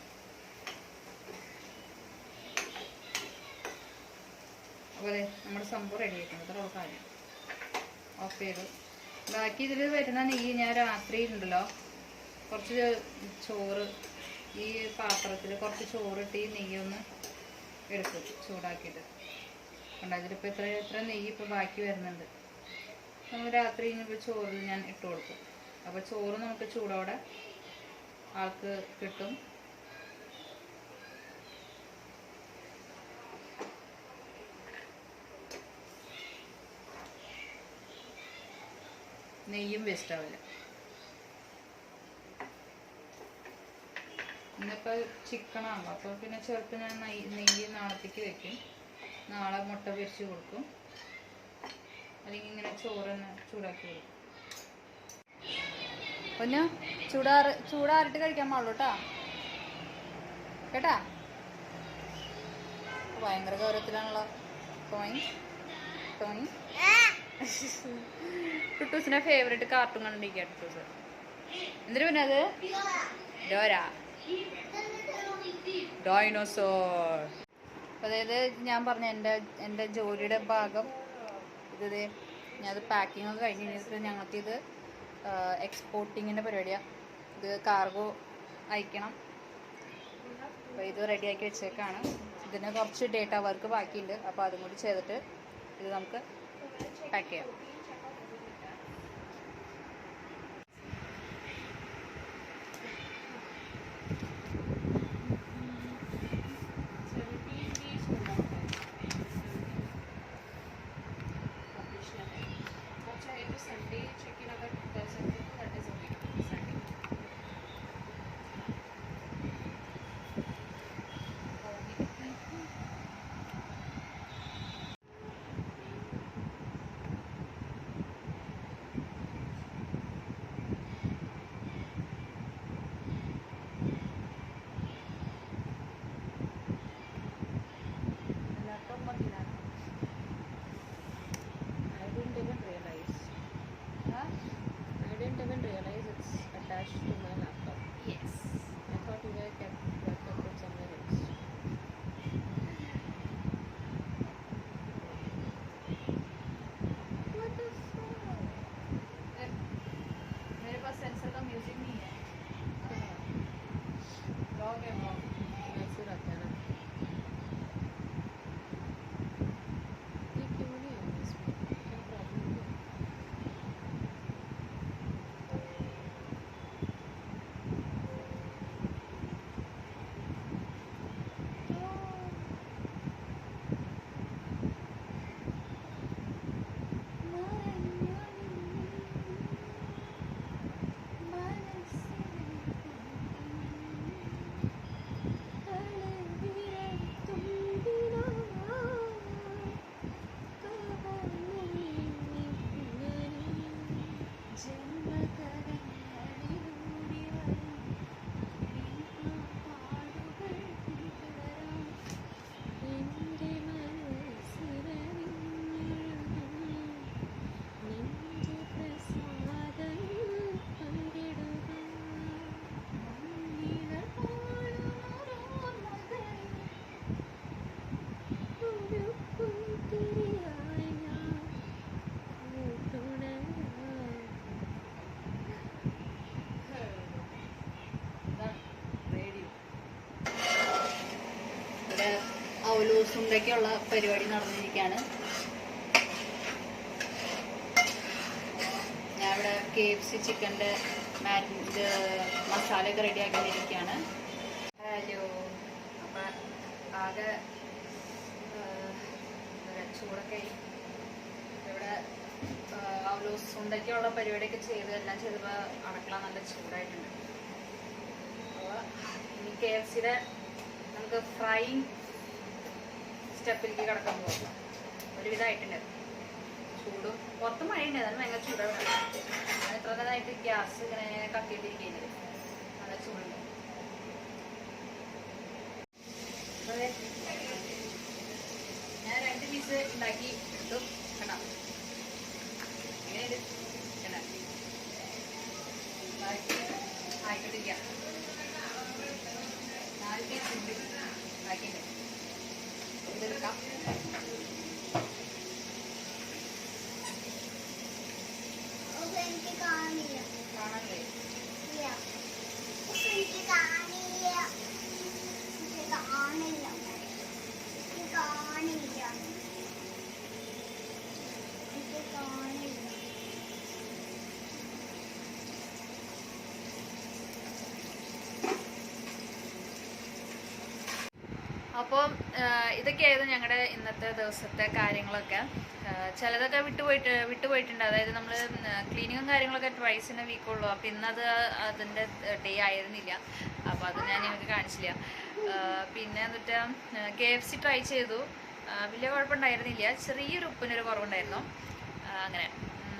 അതുപോലെ നമ്മുടെ സംഭവം റെഡി ആയിട്ടുണ്ട്. അത്ര കാര്യം ഓഫ് ചെയ്തു. ബാക്കി ഇതിൽ വരുന്ന നെയ്യ് ഞാൻ രാത്രി ഉണ്ടല്ലോ കുറച്ച് ചോറ് ഈ പാത്രത്തിൽ കുറച്ച് ചോറിട്ട് ഈ നെയ്യൊന്ന് എടുക്കും ചൂടാക്കിയിട്ട്. ഇതിലിപ്പോൾ എത്ര നെയ്യ് ഇപ്പോൾ ബാക്കി വരുന്നുണ്ട്. നമ്മൾ രാത്രി കഴിഞ്ഞപ്പോൾ ചോറിൽ ഞാൻ ഇട്ട് കൊടുക്കും. അപ്പോൾ ചോറ് നമുക്ക് ചൂടോടെ ആൾക്ക് കിട്ടും. നെയ്യും വേസ്റ്റ് ആവില്ല. ഇന്നിപ്പോൾ ചിക്കനാണല്ലോ, അപ്പോൾ പിന്നെ ചെറുപ്പം ഞാൻ നെയ്യ് നാളത്തേക്ക് വെക്കും. നാളെ മുട്ട പൊരിച്ച് കൊടുക്കും. അല്ലെങ്കിൽ ഇങ്ങനെ ചോറ് തന്നെ ചൂടാക്കി വരും. ചൂടാറിട്ട് കഴിക്കാൻ പാടുള്ളൂ കേട്ടാ കേട്ടാ. ഭയങ്കര ഗൗരവത്തിലാണല്ലോ. Toy toy ടുട്ടൂസിന്റെ favourite cartoon കണ്ടിരിക്കുക ടുട്ടൂസ്. എന്തിനു പിന്നെ അത് ഡോര ഡൈനോസോർ. അതായത് ഞാൻ പറഞ്ഞ എൻ്റെ ജോലിയുടെ ഭാഗം ഇത് ഞാനത് പാക്കിംഗ് ഒക്കെ കഴിഞ്ഞ് കഴിഞ്ഞിട്ട് ഞങ്ങൾക്കിത് എക്സ്പോർട്ടിങ്ങിൻ്റെ പരിപാടിയാണ്. ഇത് കാർഗോ അയക്കണം. അപ്പോൾ ഇത് റെഡിയാക്കി വെച്ചേക്കാണ്. ഇതിന് കുറച്ച് ഡേറ്റ വർക്ക് ബാക്കിയുണ്ട്. അപ്പോൾ അതും കൂടി ചെയ്തിട്ട് ഇത് നമുക്ക് പാക്ക് ചെയ്യാം. ഔലൂസുണ്ടൊക്കെയുള്ള പരിപാടി നടന്നിരിക്കുകയാണ്. ഞാൻ ഇവിടെ KFC ചിക്കൻ്റെ മസാലയൊക്കെ റെഡിയാക്കിയിരിക്കുകയാണ്. ഹലോ. അപ്പം ആകെ ചൂടൊക്കെ ഇവിടെ ഔലൂസുണ്ടൊക്കെയുള്ള പരിപാടിയൊക്കെ എല്ലാം ചെയ്തപ്പോൾ അടക്കള നല്ല ചൂടായിട്ടുണ്ട്. അപ്പോൾ ഇനി KFCയുടെ നമുക്ക് ഫ്രൈങ് സ്റ്റെപ്പിലേക്ക് കിടക്കാൻ പോകും. ഒരുവിധമായിട്ടുണ്ട്. ചൂടും പുറത്ത് മഴയുണ്ട്. അതാണ് ഭയങ്കര ചൂടാണ്. എത്ര നേരമായിട്ട് ഗ്യാസ് ഇങ്ങനെ കത്തിയിട്ടിരിക്കുന്നത്. നല്ല ചൂടുണ്ട്. അതെ, ഞാൻ 2 പീസ് ഉണ്ടാക്കി എടുത്തു. കണ്ടോ ഇങ്ങനെയുണ്ട്. ആയിട്ടിരിക്കാം. 4 പീസ് ഉണ്ട് ബാക്കിയുണ്ട്. ഇതെടുക്കാം. എനിക്ക് കാണില്ല. കാണാനല്ലേ? എനിക്ക് കാണില്ല. എനിക്ക് കാണില്ല. എനിക്ക് കാണില്ല. എനിക്ക് കാണില്ല. അപ്പോൾ ഇതൊക്കെയായിരുന്നു ഞങ്ങളുടെ ഇന്നത്തെ ദിവസത്തെ കാര്യങ്ങളൊക്കെ. ചിലതൊക്കെ വിട്ടുപോയിട്ടുണ്ട്. അതായത് നമ്മൾ ക്ലീനിങ്ങും കാര്യങ്ങളൊക്കെ ട്വൈസ് ഇൻ എ വീക്കുള്ളൂ. അപ്പോൾ ഇന്നത് അതിൻ്റെ ഡേ ആയിരുന്നില്ല. അപ്പോൾ അത് ഞാൻ നിങ്ങൾക്ക് കാണിച്ചില്ല. പിന്നെ എന്നിട്ട് KFC ട്രൈ ചെയ്തു. വലിയ കുഴപ്പമുണ്ടായിരുന്നില്ല. ചെറിയൊരു ഉപ്പിനൊരു കുറവുണ്ടായിരുന്നു. അങ്ങനെ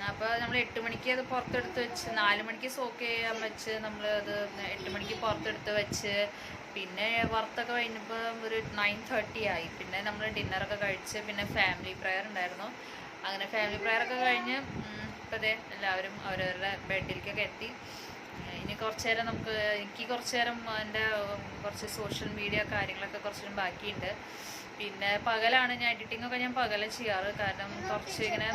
അപ്പോൾ നമ്മൾ 8 മണിക്ക് അത് പുറത്തെടുത്ത് വെച്ച് 4 മണിക്ക് സോക്ക് ചെയ്യാൻ വെച്ച് നമ്മൾ അത് 8 മണിക്ക് പുറത്തെടുത്ത് വെച്ച് പിന്നെ വറുത്തൊക്കെ കഴിഞ്ഞപ്പോൾ ഒരു 9:30 ആയി. പിന്നെ നമ്മൾ ഡിന്നറൊക്കെ കഴിച്ച് പിന്നെ ഫാമിലി പ്രെയർ ഉണ്ടായിരുന്നു. അങ്ങനെ ഫാമിലി പ്രെയറൊക്കെ കഴിഞ്ഞ് ഇപ്പോൾ അതെ എല്ലാവരും അവരവരുടെ ബെഡിലേക്കൊക്കെ എത്തി. ഇനി കുറച്ച് നേരം എനിക്ക് കുറച്ച് നേരം എൻ്റെ കുറച്ച് സോഷ്യൽ മീഡിയ കാര്യങ്ങളൊക്കെ കുറച്ച് നേരം ബാക്കിയുണ്ട്. പിന്നെ പകലാണ് ഞാൻ എഡിറ്റിങ്ങൊക്കെ ഞാൻ പകല ചെയ്യാറ്. കാരണം കുറച്ച് ഇങ്ങനെ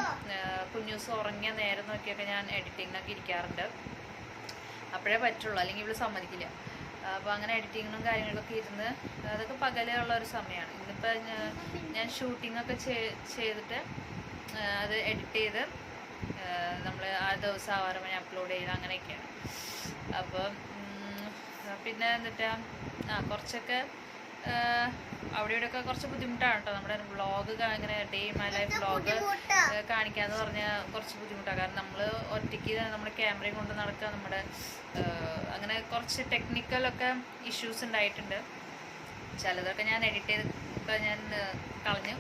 കുഞ്ഞൂസ് ഉറങ്ങിയ നേരം നോക്കിയൊക്കെ ഞാൻ എഡിറ്റിങ്ങിനൊക്കെ ഇരിക്കാറുണ്ട്. അപ്പോഴേ പറ്റുള്ളൂ, അല്ലെങ്കിൽ ഇവിടെ സമ്മതിക്കില്ല. അപ്പോൾ അങ്ങനെ എഡിറ്റിങ്ങിനും കാര്യങ്ങളൊക്കെ ഇരുന്ന് അതൊക്കെ പകലുള്ള ഒരു സമയമാണ്. ഇന്നിപ്പോൾ ഞാൻ ഷൂട്ടിങ്ങൊക്കെ ചെയ്തിട്ട് അത് എഡിറ്റ് ചെയ്ത് നമ്മൾ ആ ദിവസം ആവാറുമ്പോൾ ഞാൻ അപ്ലോഡ് ചെയ്ത് അങ്ങനെയൊക്കെയാണ്. അപ്പോൾ പിന്നെ എന്നിട്ട് കുറച്ചൊക്കെ അവിടെ ഇവിടെയൊക്കെ കുറച്ച് ബുദ്ധിമുട്ടാണ് കേട്ടോ. നമ്മുടെ വ്ളോഗ് ഇങ്ങനെ ഡേ മൈ ലൈഫ് വ്ളോഗ് കാണിക്കാന്ന് പറഞ്ഞാൽ കുറച്ച് ബുദ്ധിമുട്ടാണ്. കാരണം നമ്മൾ ഒറ്റയ്ക്ക് നമ്മുടെ ക്യാമറയും കൊണ്ട് നടക്കുക, നമ്മുടെ അങ്ങനെ കുറച്ച് ടെക്നിക്കലൊക്കെ ഇഷ്യൂസ് ഉണ്ടായിട്ടുണ്ട്. ചിലതൊക്കെ ഞാൻ എഡിറ്റ് ചെയ്തൊക്കെ ഞാൻ കളഞ്ഞു.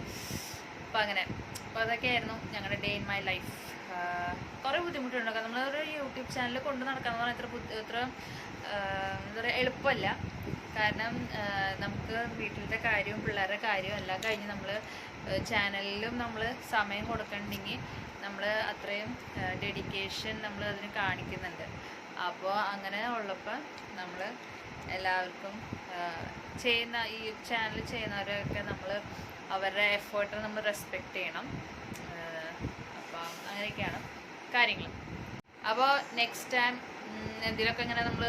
അപ്പം അങ്ങനെ അപ്പോൾ അതൊക്കെയായിരുന്നു ഞങ്ങളുടെ ഡേ ഇൻ മൈ ലൈഫ്. കുറേ ബുദ്ധിമുട്ടുണ്ട്. കാരണം നമ്മളൊരു യൂട്യൂബ് ചാനൽ കൊണ്ട് നടക്കാന്ന് പറഞ്ഞാൽ ഇത്ര എന്താ പറയുക എളുപ്പമല്ല. കാരണം നമുക്ക് വീട്ടിലത്തെ കാര്യവും പിള്ളേരുടെ കാര്യവും എല്ലാം കഴിഞ്ഞ് നമ്മൾ ചാനലിലും നമ്മൾ സമയം കൊടുക്കണമെങ്കിൽ നമ്മൾ അത്രയും ഡെഡിക്കേഷൻ നമ്മൾ അതിന് കാണിക്കുന്നുണ്ട്. അപ്പോൾ അങ്ങനെ ഉള്ളപ്പോൾ നമ്മൾ എല്ലാവർക്കും ചെയ്യുന്ന ഈ ചാനൽ ചെയ്യുന്നവരൊക്കെ നമ്മൾ അവരുടെ എഫേർട്ടിനെ നമ്മൾ റെസ്പെക്റ്റ് ചെയ്യണം. അപ്പം അങ്ങനെയൊക്കെയാണ് കാര്യങ്ങൾ. അപ്പോൾ നെക്സ്റ്റ് ടൈം എന്തെങ്കിലുമൊക്കെ ഇങ്ങനെ നമ്മൾ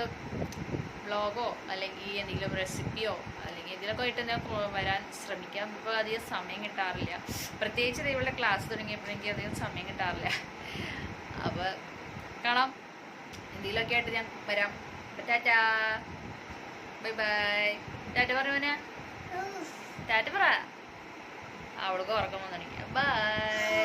വ്ളോഗോ അല്ലെങ്കിൽ എന്തെങ്കിലും റെസിപ്പിയോ അല്ലെങ്കിൽ എന്തെങ്കിലുമൊക്കെ ആയിട്ട് ഞാൻ വരാൻ ശ്രമിക്കാം. ഇപ്പോൾ അധികം സമയം കിട്ടാറില്ല. പ്രത്യേകിച്ച് ഇവളുടെ ക്ലാസ് തുടങ്ങിയപ്പോഴെങ്കിൽ അധികം സമയം കിട്ടാറില്ല. അപ്പോൾ കാണാം, എന്തെങ്കിലുമൊക്കെ ആയിട്ട് ഞാൻ വരാം. Tata, bye bye. ടാറ്റ പറഞ്ഞ ടാറ്റ പറ. അവൾക്ക് ഉറക്കം വന്നിരിക്കുക. ബൈ.